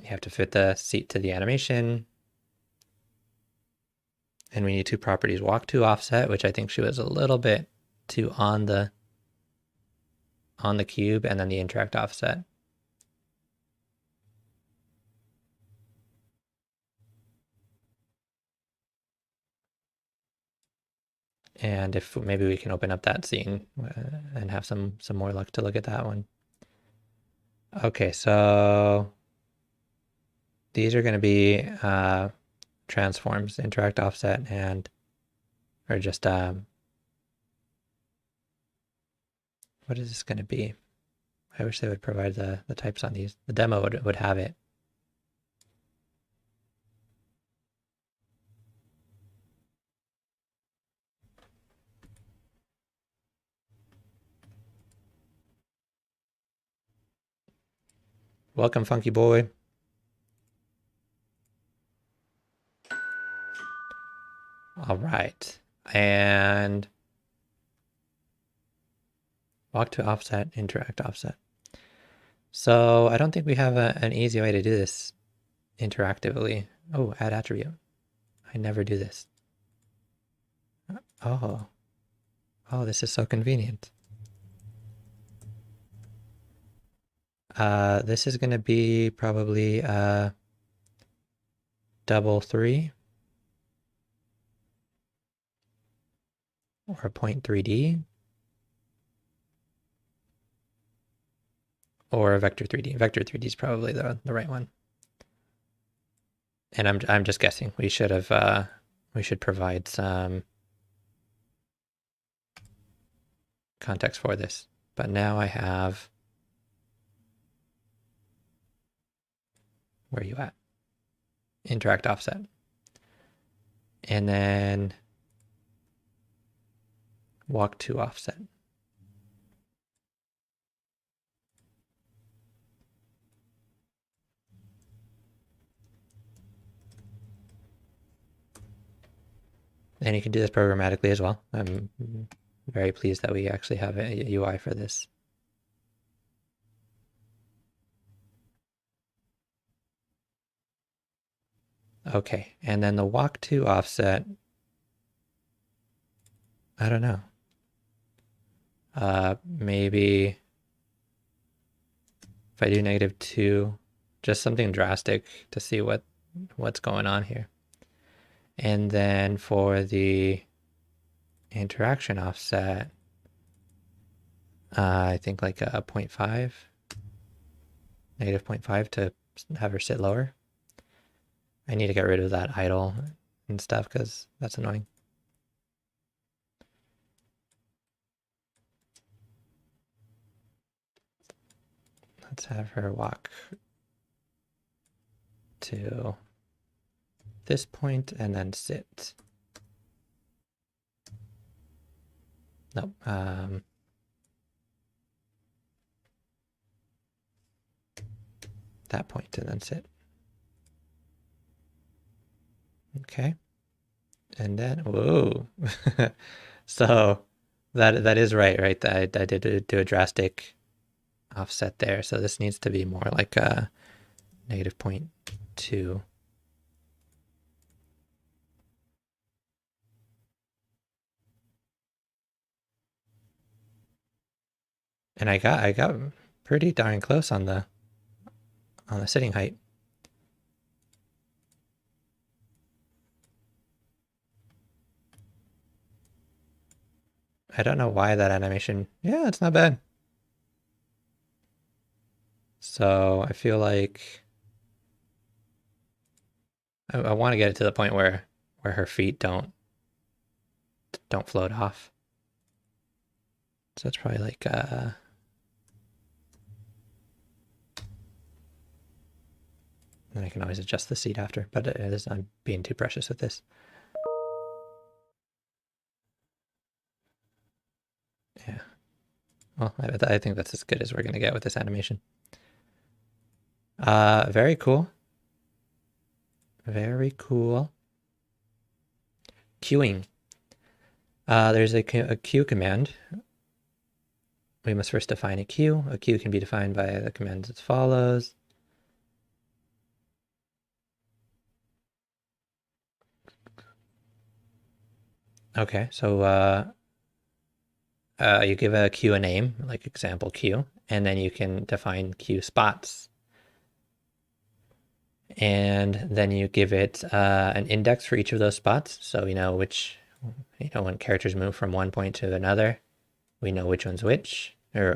You have to fit the seat to the animation. And we need two properties, walk to offset, which I think she was a little bit too on the cube, and then the interact offset. And if maybe we can open up that scene and have some more luck to look at that one. Okay, so these are going to be transforms, interact offset, and or just what is this going to be? I wish they would provide the types on these. The demo would have it. Welcome, Funky Boy. All right. And walk to offset, interact offset. So I don't think we have an easy way to do this interactively. Oh, add attribute. I never do this. Oh. Oh, this is so convenient. This is going to be probably double 3 or 0.3D or a vector 3D. Vector 3D is probably the right one. And I'm just guessing. We should have we should provide some context for this. But now I have, where are you at? Interact offset. And then walk to offset. And you can do this programmatically as well. I'm very pleased that we actually have a UI for this. Okay, and then the walk to offset I don't know. Maybe if I do -2, just something drastic to see what's going on here. And then for the interaction offset, I think like a 0.5, -0.5 to have her sit lower. I need to get rid of that idle and stuff because that's annoying. Let's have her walk to this point and then sit. Nope. That point and then sit. Okay. And then, whoa. So that is right? I did do a drastic offset there. So this needs to be more like a -0.2. And I got pretty darn close on the sitting height. I don't know why that animation. Yeah, it's not bad. So I feel like I want to get it to the point where her feet don't float off. So it's probably like then I can always adjust the seat after, but I'm being too precious with this. Yeah. Well, I think that's as good as we're gonna get with this animation. Very cool. Very cool. Queuing. There's a queue command. We must first define a queue. A queue can be defined by the commands as follows. Okay, so you give a queue a name, like example queue, and then you can define queue spots. And then you give it an index for each of those spots. So we know when characters move from one point to another, we know which one's which, or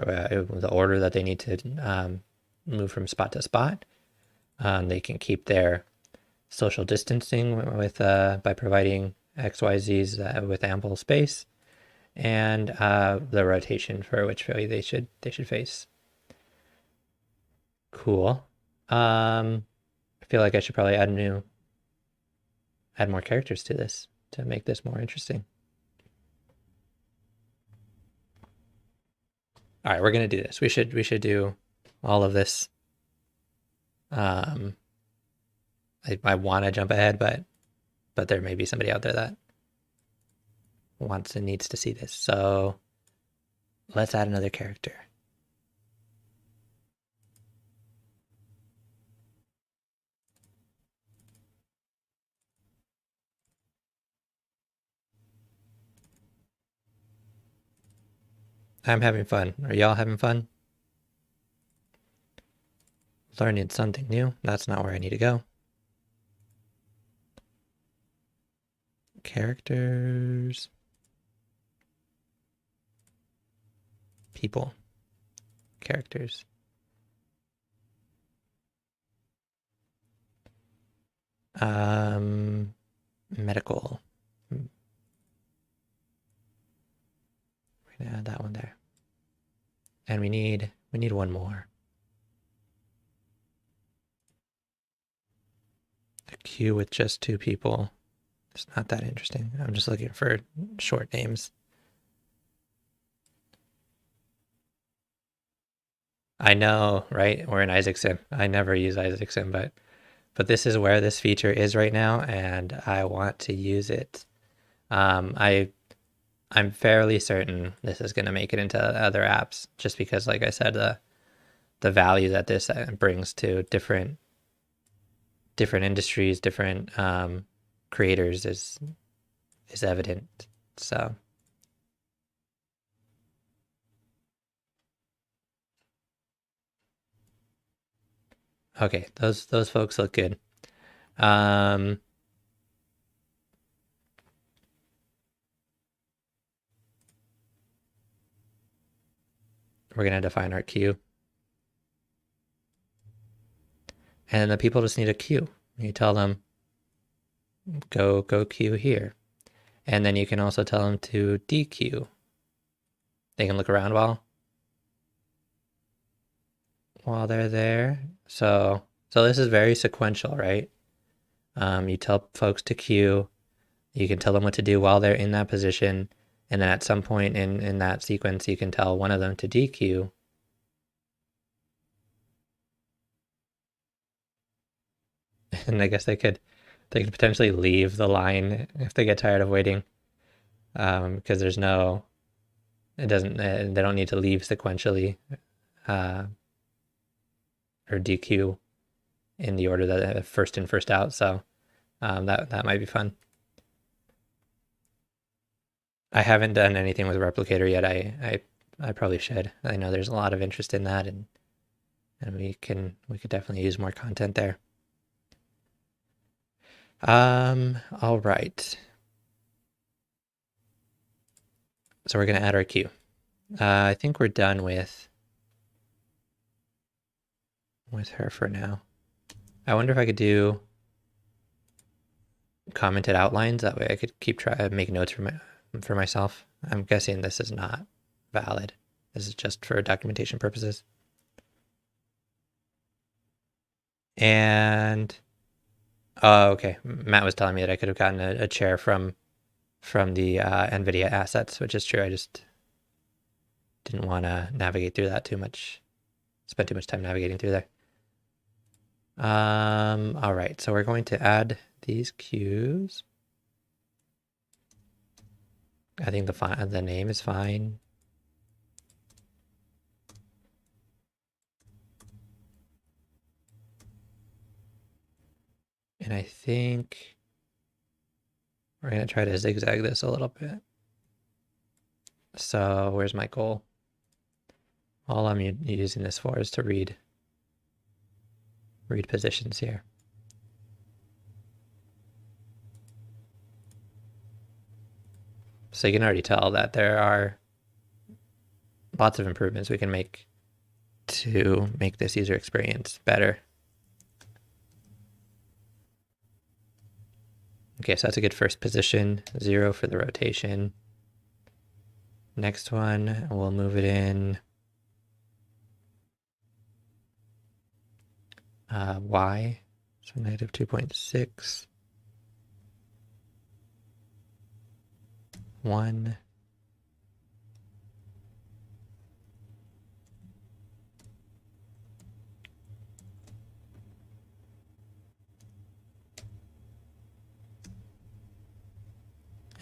the order that they need to move from spot to spot. They can keep their social distancing with by providing XYZs with ample space, and the rotation for which way they should face. Cool. I feel like I should probably add more characters to this to make this more interesting. All right, we're gonna do this. We should do all of this. I want to jump ahead, but there may be somebody out there that wants and needs to see this. So let's add another character. I'm having fun. Are y'all having fun? Learning something new. That's not where I need to go. Characters. People. Characters. Medical. We're gonna add that one there. And we need one more. A queue with just 2 people. It's not that interesting. I'm just looking for short names. I know, right? We're in Isaacson. I never use Isaacson, but this is where this feature is right now, and I want to use it. I'm fairly certain this is going to make it into other apps, just because, like I said, the value that this brings to different industries, different creators is evident. So Okay, those folks look good. We're gonna define our queue. And the people just need a queue. You tell them, go queue here. And then you can also tell them to dequeue. They can look around while they're there. So this is very sequential, right? You tell folks to queue. You can tell them what to do while they're in that position. And then at some point in that sequence, you can tell one of them to dequeue. And I guess they could potentially leave the line if they get tired of waiting, because there's no, it doesn't, they don't need to leave sequentially or dequeue in the order that first in, first out. So that might be fun. I haven't done anything with Replicator yet. I probably should. I know there's a lot of interest in that, and we could definitely use more content there. All right. So we're gonna add our queue. I think we're done with her for now. I wonder if I could do commented outlines. That way I could keep make notes for myself. I'm guessing this is not valid. This is just for documentation purposes. And okay, Matt was telling me that I could have gotten a chair from the NVIDIA assets, which is true. I just didn't want to navigate through that too much. Spend too much time navigating through there. All right, so we're going to add these queues. I think the name is fine. And I think we're going to try to zigzag this a little bit. So where's my goal? All I'm using this for is to read positions here. So you can already tell that there are lots of improvements we can make to make this user experience better. Okay, so that's a good first position. 0 for the rotation. Next one, we'll move it in Y, so negative 2.6. 1.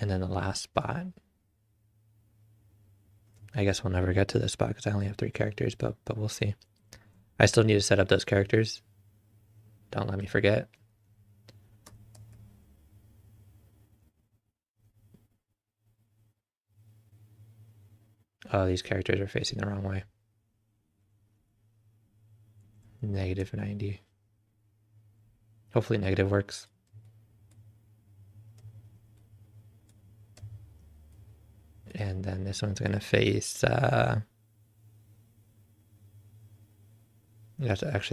And then the last spot. I guess we'll never get to this spot because I only have 3 characters, but we'll see. I still need to set up those characters. Don't let me forget. Oh, these characters are facing the wrong way. Negative 90. Hopefully negative works. And then this one's going to face... actually,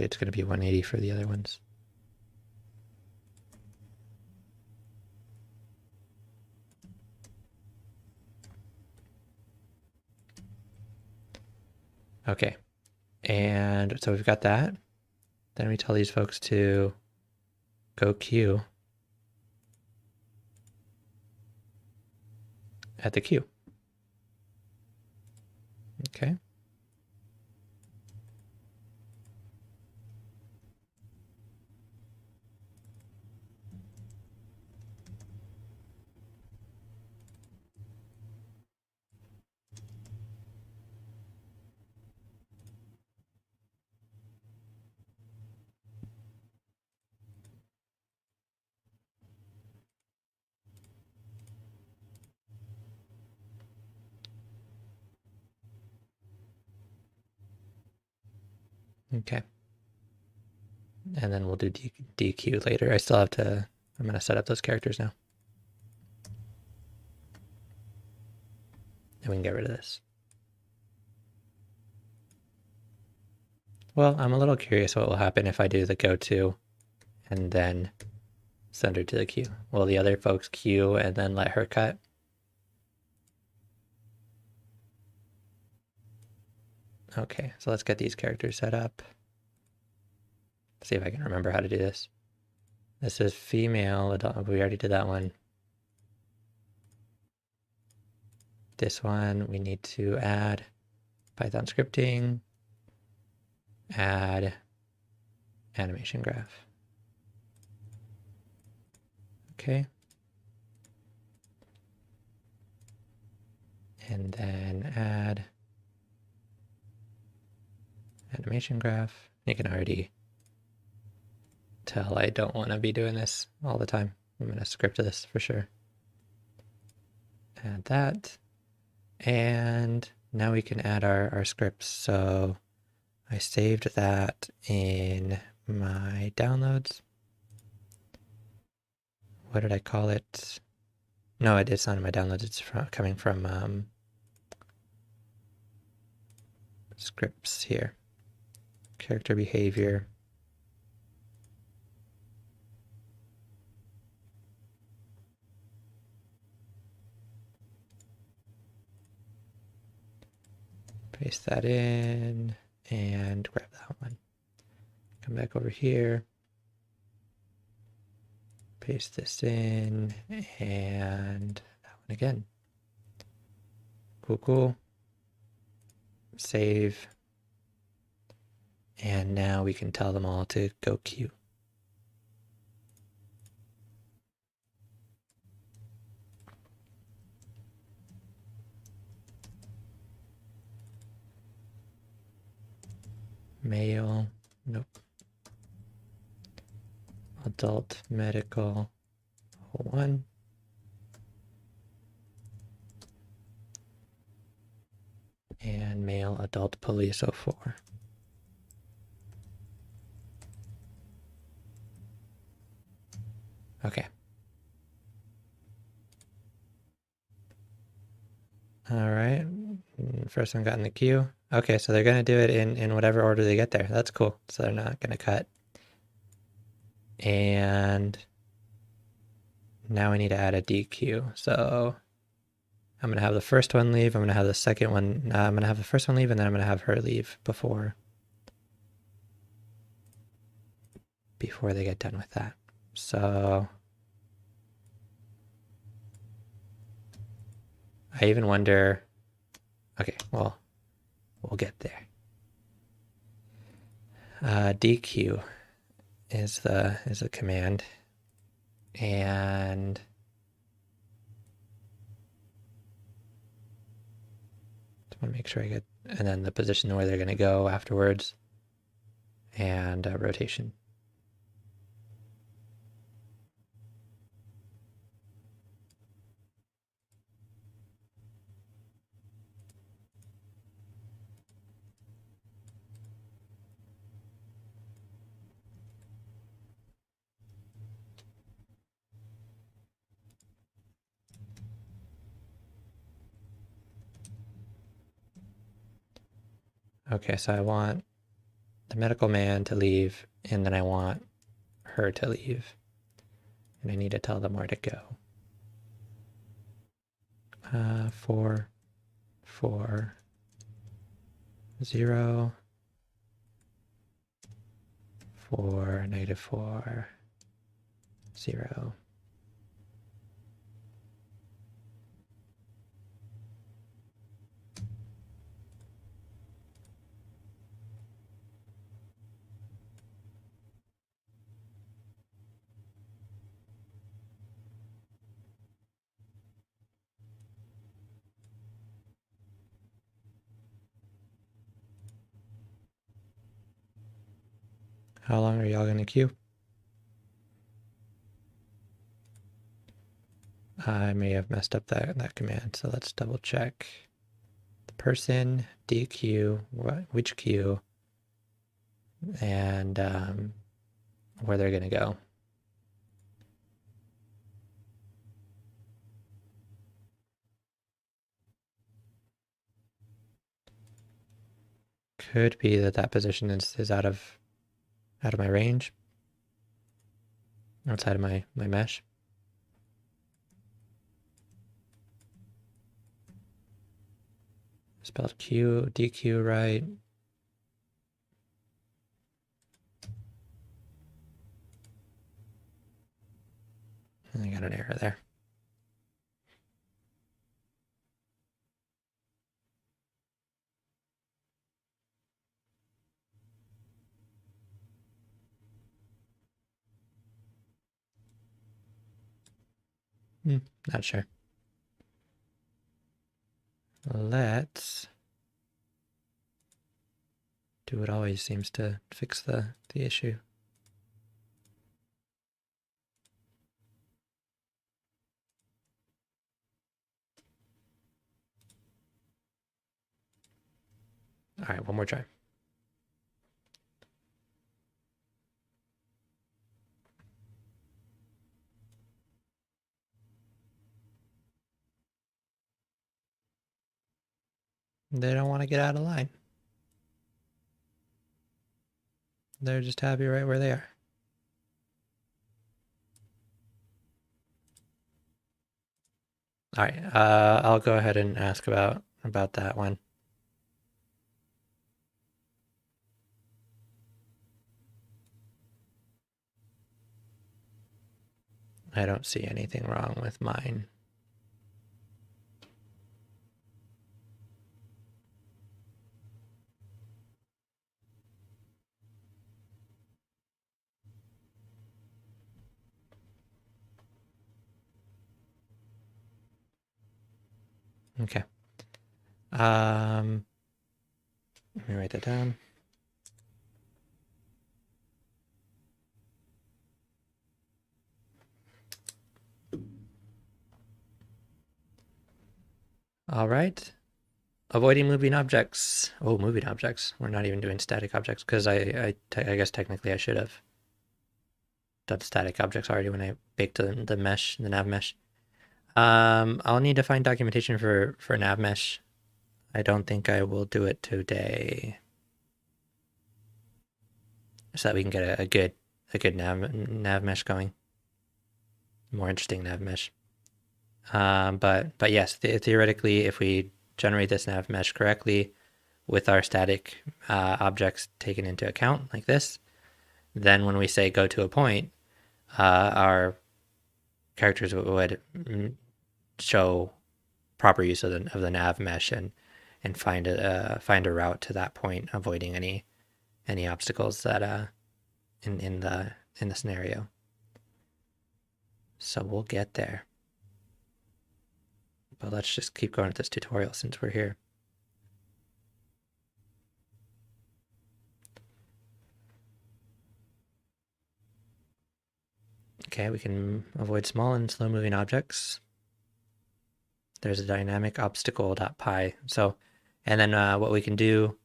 it's going to be 180 for the other ones. Okay. And so we've got that. Then we tell these folks to go queue at the queue. Okay. Okay. and then we'll do DQ later. I still have to, I'm going to set up those characters now. And we can get rid of this. Well, I'm a little curious what will happen if I do the go to and then send her to the queue. Will the other folks queue and then let her cut? Okay, so let's get these characters set up. See if I can remember how to do this. This is female adult. We already did that one. This one we need to add Python scripting, add animation graph. Okay. And then add animation graph. You can already tell I don't want to be doing this all the time. I'm going to script this for sure. Add that. And now we can add our scripts. So I saved that in my downloads. What did I call it? No, it's not in my downloads. It's coming from scripts here. Character behavior. Paste that in and grab that one. Come back over here. Paste this in and that one again. Cool. Save. And now we can tell them all to go queue. Male, nope. Adult medical 1. And male adult police 04. Okay. All right. First one got in the queue. Okay, so they're going to do it in whatever order they get there. That's cool. So they're not going to cut. And now we need to add a DQ. So I'm going to have the first one leave. I'm going to have the second one. I'm going to have the first one leave, and then I'm going to have her leave before they get done with that. So I even wonder, okay, well, we'll get there. DQ is the command, and just want to make sure I get, and then the position where they're going to go afterwards, and rotation. Okay, so I want the medical man to leave, and then I want her to leave. And I need to tell them where to go. 4, 4, 0, 4, -4, 0. How long are y'all going to queue? I may have messed up that command, so let's double check. The person, DQ, which queue, and where they're going to go. Could be that that position is out of my range, outside of my mesh. Spelled Q, DQ right. And I got an error there. Not sure. Let's do what always seems to fix the issue. All right, one more try. They don't want to get out of line. They're just happy right where they are. All right, I'll go ahead and ask about that one. I don't see anything wrong with mine. Okay. Let me write that down. All right. Avoiding moving objects. Oh, moving objects. We're not even doing static objects because I guess technically I should have done static objects already when I baked the mesh, the nav mesh. I'll need to find documentation for nav mesh. I don't think I will do it today, so that we can get a good nav mesh going. More interesting nav mesh. But yes, theoretically, if we generate this nav mesh correctly with our static objects taken into account like this, then when we say go to a point, our characters would show proper use of the nav mesh and find a route to that point, avoiding any obstacles that in the scenario. So we'll get there. But let's just keep going with this tutorial since we're here. Okay, we can avoid small and slow moving objects. There's a dynamic obstacle.py. So, and then what we can do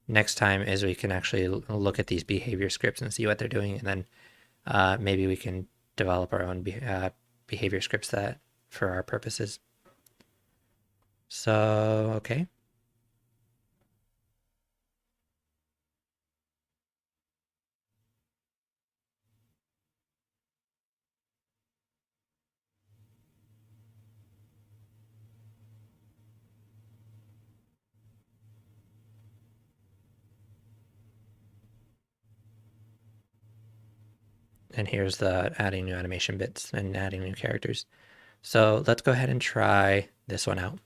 next time is we can actually look at these behavior scripts and see what they're doing, and then maybe we can develop our own behavior scripts that for our purposes. So, okay. And here's the adding new animation bits and adding new characters. So let's go ahead and try this one out.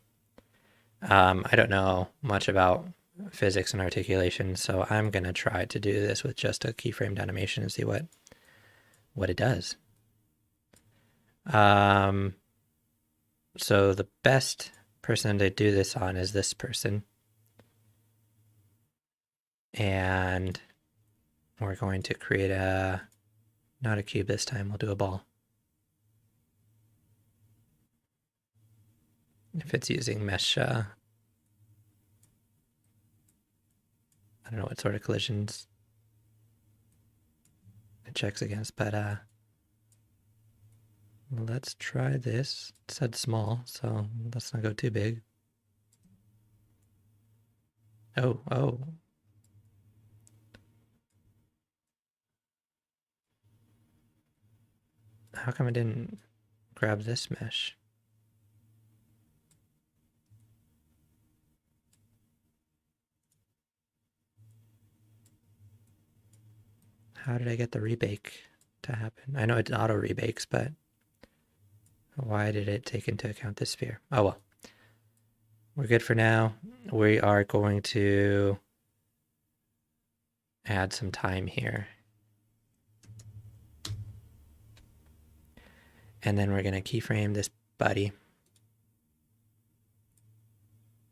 I don't know much about physics and articulation, so I'm going to try to do this with just a keyframed animation and see what it does. So the best person to do this on is this person. And we're going to create not a cube this time, we'll do a ball. If it's using mesh, I don't know what sort of collisions it checks against, but let's try this. It said small, so let's not go too big. Oh. How come I didn't grab this mesh? How did I get the rebake to happen? I know it auto rebakes, but why did it take into account this sphere? Oh well. We're good for now. We are going to add some time here. And then we're going to keyframe this buddy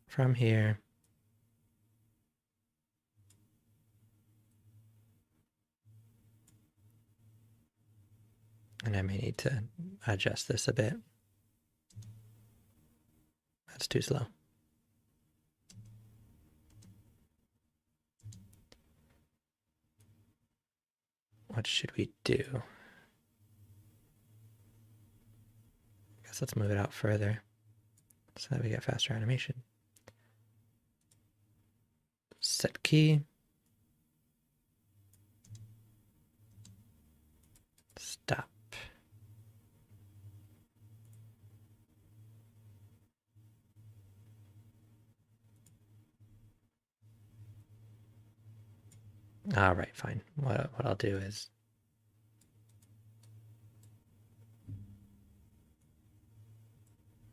from here. And I may need to adjust this a bit. That's too slow. What should we do? I guess let's move it out further so that we get faster animation. Set key. Stop. All right, fine. What I'll do is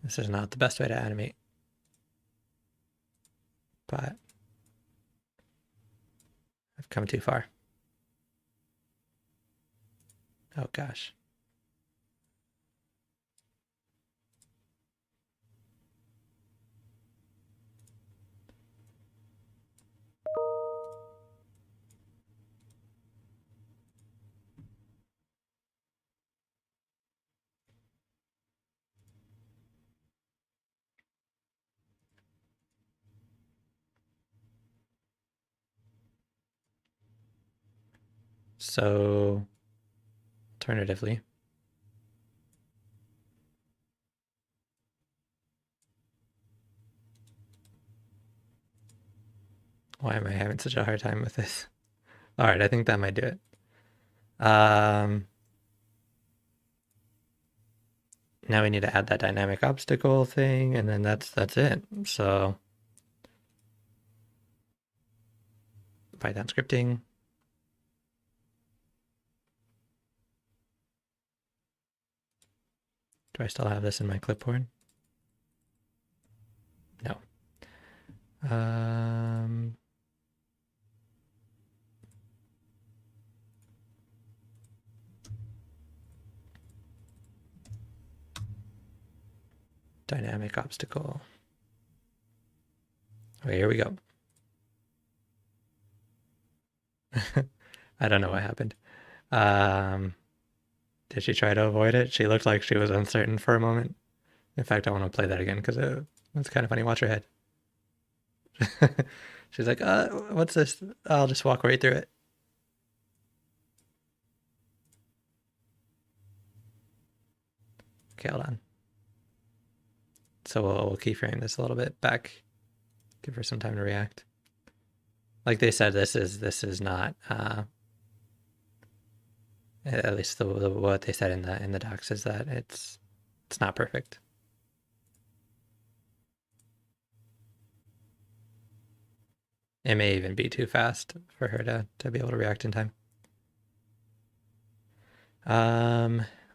this is not the best way to animate, but I've come too far. Oh gosh. So alternatively, why am I having such a hard time with this? All right, I think that might do it. Now we need to add that dynamic obstacle thing, and then that's it. So Python scripting. Do I still have this in my clipboard? No. Dynamic obstacle. Okay, here we go. I don't know what happened. Did she try to avoid it? She looked like she was uncertain for a moment. In fact, I want to play that again because it's kind of funny. Watch her head. She's like, what's this? I'll just walk right through it. Okay, hold on. So we'll keyframe this a little bit back. Give her some time to react. Like they said, this is not at least what they said in the docs is that it's not perfect. It may even be too fast for her to be able to react in time.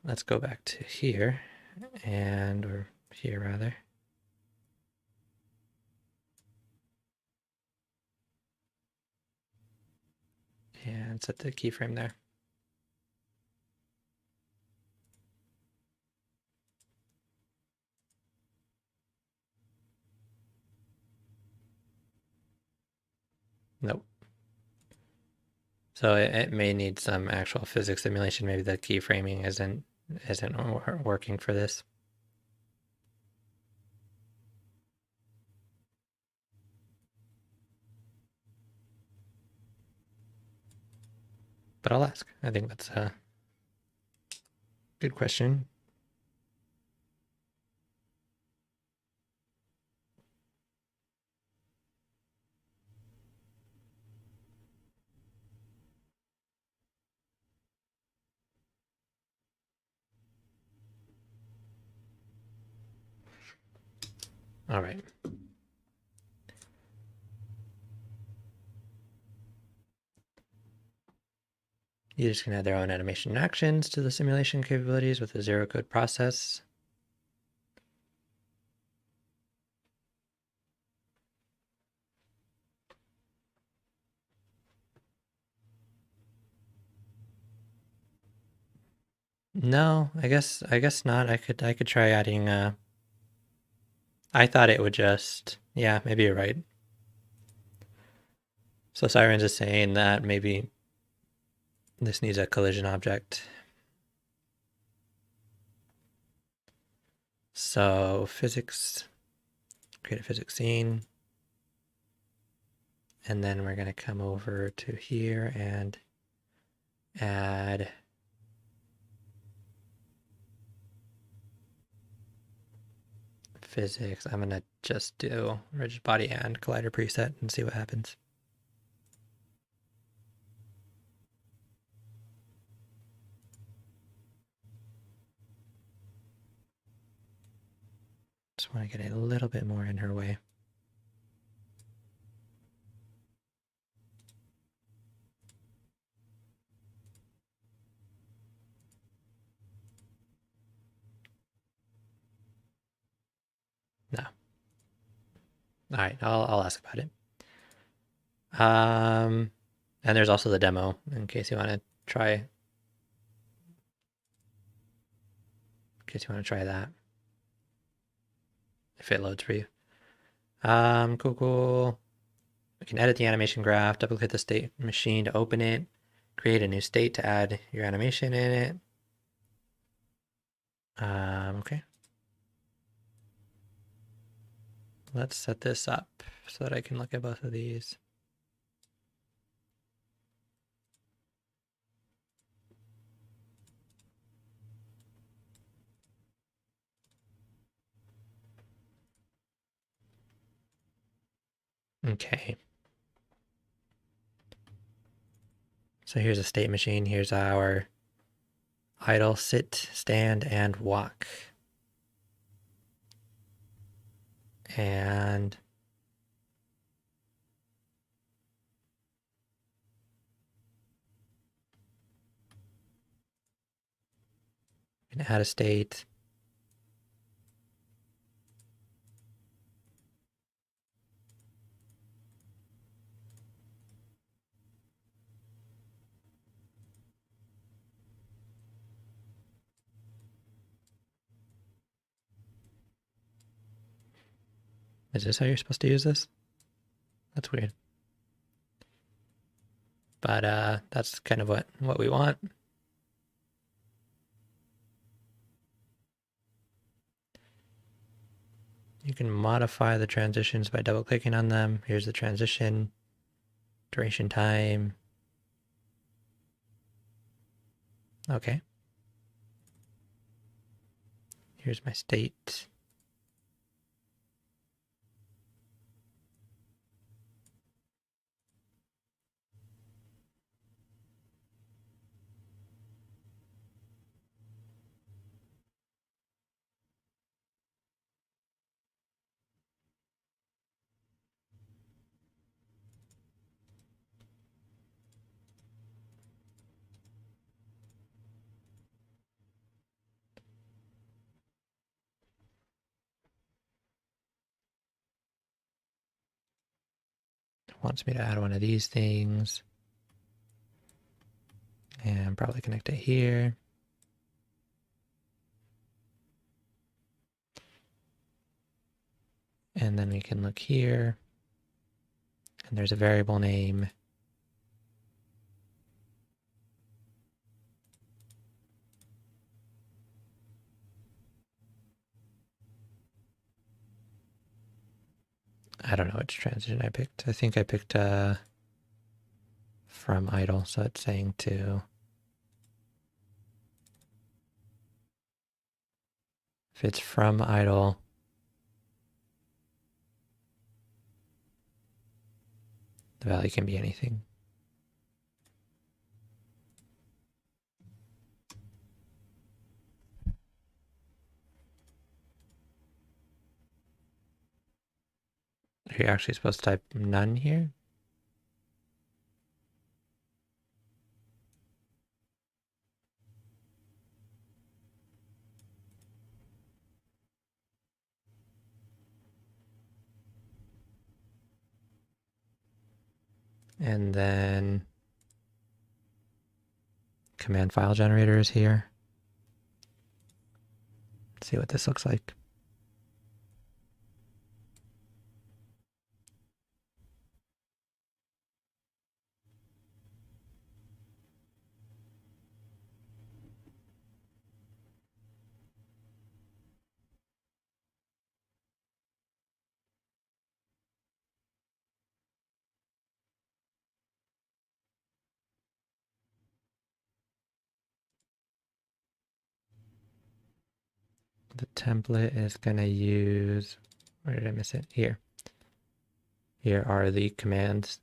Let's go back to here, or here rather. And set the keyframe there. Nope. So it may need some actual physics simulation. Maybe the keyframing isn't working for this. but I'll ask. I think that's a good question. All right. Users can add their own animation and actions to the simulation capabilities with a zero code process. No, I guess not. I could try adding I thought it would just, yeah, maybe you're right. So Sirens is saying that maybe this needs a collision object. So physics, create a physics scene. And then we're going to come over to here and add physics. I'm going to just do rigid body and collider preset and see what happens. Just want to get a little bit more in her way. No. All right, I'll ask about it. And there's also the demo in case you want to try. That. If it loads for you. Cool. We can edit the animation graph, double click the state machine to open it, create a new state to add your animation in it. Okay. Let's set this up so that I can look at both of these. Okay. So here's a state machine. Here's our idle, sit, stand, and walk. And we can add a state. Is this how you're supposed to use this? That's weird. But that's kind of what we want. You can modify the transitions by double clicking on them. Here's the transition, duration time. Okay. Here's my state. Wants me to add one of these things. And probably connect it here. And then we can look here. And there's a variable name. I don't know which transition I picked. I think I picked from idle. So it's saying to, if it's from idle, the value can be anything. Are you actually supposed to type none here? And then command file generator is here. Let's see what this looks like. The template is going to use, where did I miss it? Here. Here are the commands.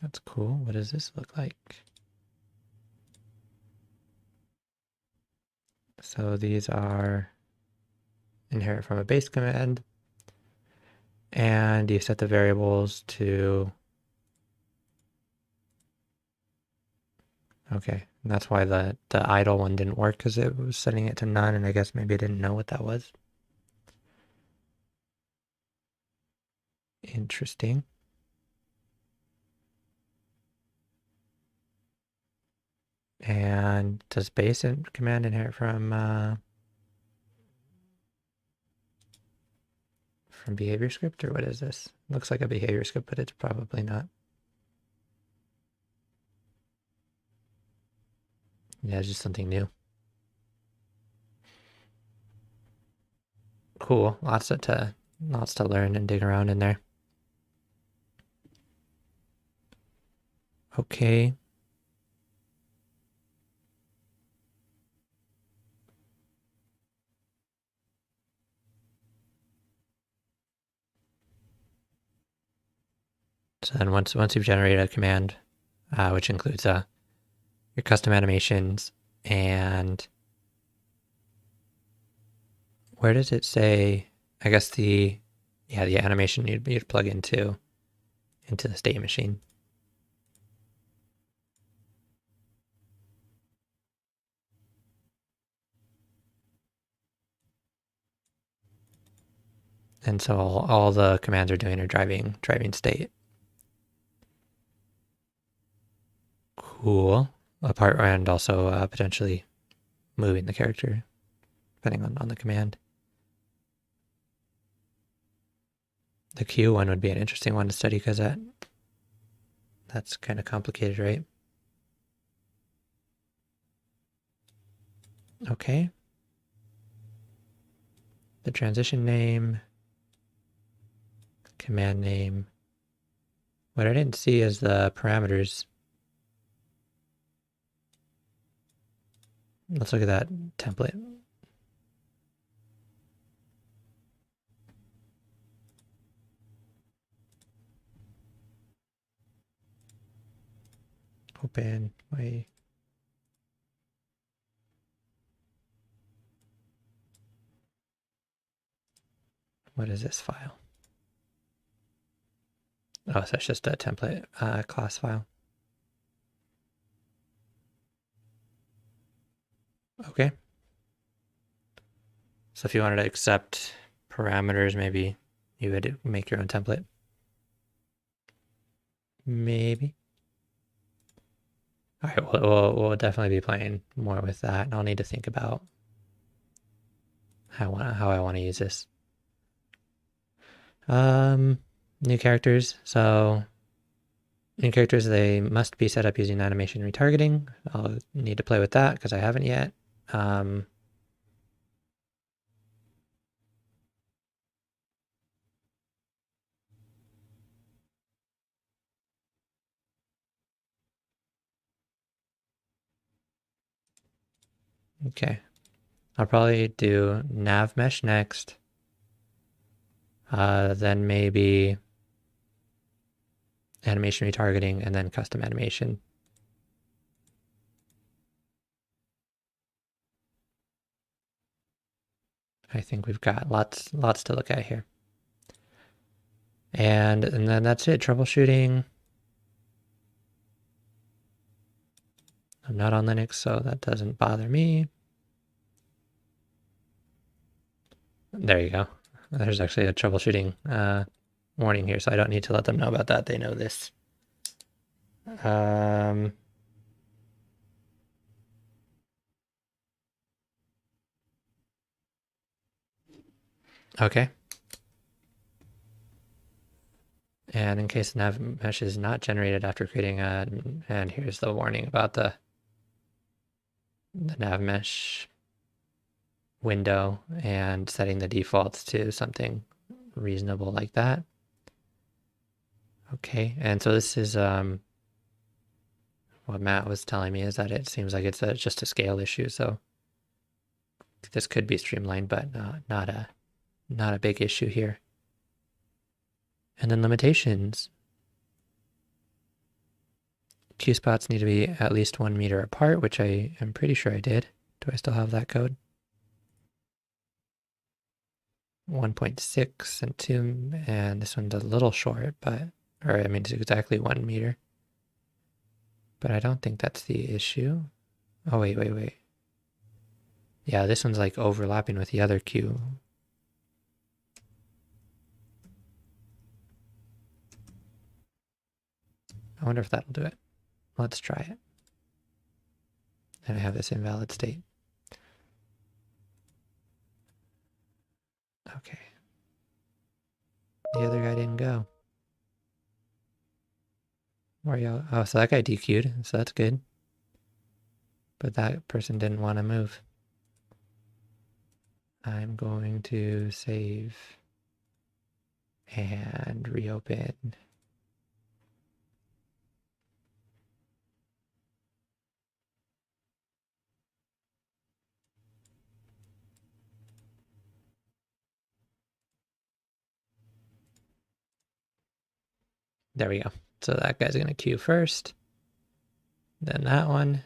That's cool. What does this look like? So these are inherit from a base command. And you set the variables to, okay, and that's why the idle one didn't work, because it was setting it to none, and I guess maybe it didn't know what that was. Interesting. And does base command inherit from behavior script, or what is this? Looks like a behavior script, but it's probably not. Yeah, it's just something new. Cool. Lots to learn and dig around in there. Okay. So then once you've generated a command, which includes your custom animations, and where does it say? I guess the animation you'd plug into the state machine. And so all the commands are doing are driving state. Cool. Apart, and also potentially moving the character, depending on the command. The Q one would be an interesting one to study, because that's kind of complicated, right? Okay. The transition name, command name. What I didn't see is the parameters. Let's look at that template. Open my, what is this file? Oh, so it's just a template class file. Okay. So if you wanted to accept parameters, maybe you would make your own template. Maybe. All right, we'll definitely be playing more with that, and I'll need to think about how I want to use this. New characters. So new characters, they must be set up using animation retargeting. I'll need to play with that because I haven't yet. Okay. I'll probably do nav mesh next. Then maybe animation retargeting, and then custom animation. I think we've got lots to look at here. And then that's it, troubleshooting. I'm not on Linux, so that doesn't bother me. There you go. There's actually a troubleshooting warning here, so I don't need to let them know about that. They know this. Okay. And in case nav mesh is not generated after creating and here's the warning about the nav mesh window and setting the defaults to something reasonable like that. Okay, and so this is what Matt was telling me is that it seems like it's just a scale issue. So this could be streamlined, but not a big issue here. And then limitations. Q spots need to be at least 1 meter apart, which I am pretty sure I did. Do I still have that code? 1.6 and 2, and this one's a little short, but, or I mean, it's exactly 1 meter. But I don't think that's the issue. Oh, wait. Yeah, this one's like overlapping with the other Q. I wonder if that'll do it. Let's try it. And I have this invalid state. Okay. The other guy didn't go. Mario. Oh, so that guy DQ'd, so that's good. But that person didn't want to move. I'm going to save and reopen. There we go. So that guy's going to queue first, then that one,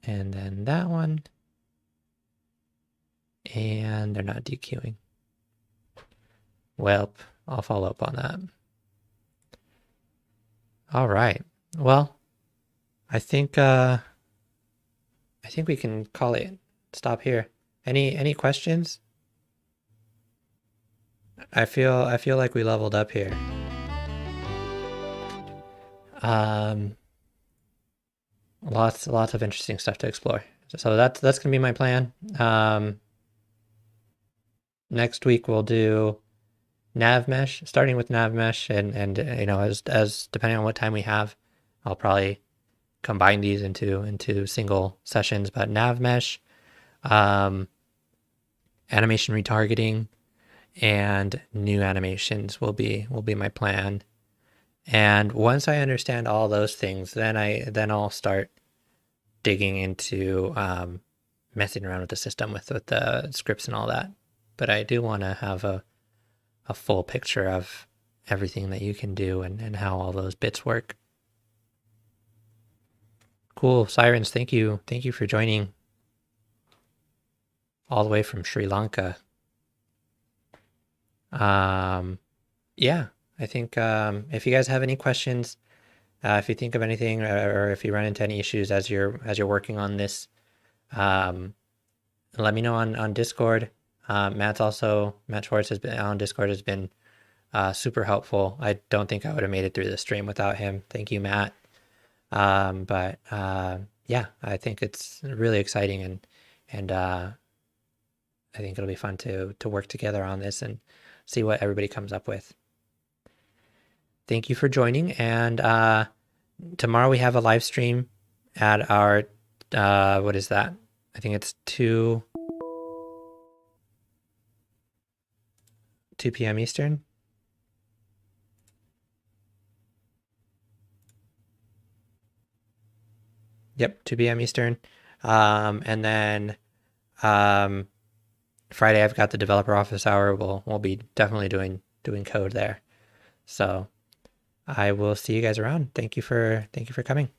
and then that one, and they're not dequeuing. Well, I'll follow up on that. All right. Well, I think we can call it stop here. Any questions? I feel like we leveled up here. Lots of interesting stuff to explore. So that's gonna be my plan. Next week we'll do nav mesh, starting with nav mesh, and you know, as depending on what time we have, I'll probably combine these into single sessions. But nav mesh, animation retargeting, and new animations will be my plan. And once I understand all those things, then I'll start digging into messing around with the system with the scripts and all that. But I do want to have a full picture of everything that you can do and how all those bits work. Cool. Sirens, thank you for joining all the way from Sri Lanka. Yeah, I think if you guys have any questions, if you think of anything, or if you run into any issues as you're working on this, let me know on Discord. Matt Schwartz has been on Discord, has been super helpful. I don't think I would have made it through the stream without him. Thank you, Matt. But yeah, I think it's really exciting, and I think it'll be fun to work together on this and see what everybody comes up with. Thank you for joining, and tomorrow we have a live stream at our what is that? I think it's 2 p.m. Eastern. Yep, 2 p.m. Eastern. And then Friday I've got the developer office hour. We'll be definitely doing code there. So I will see you guys around. Thank you for coming.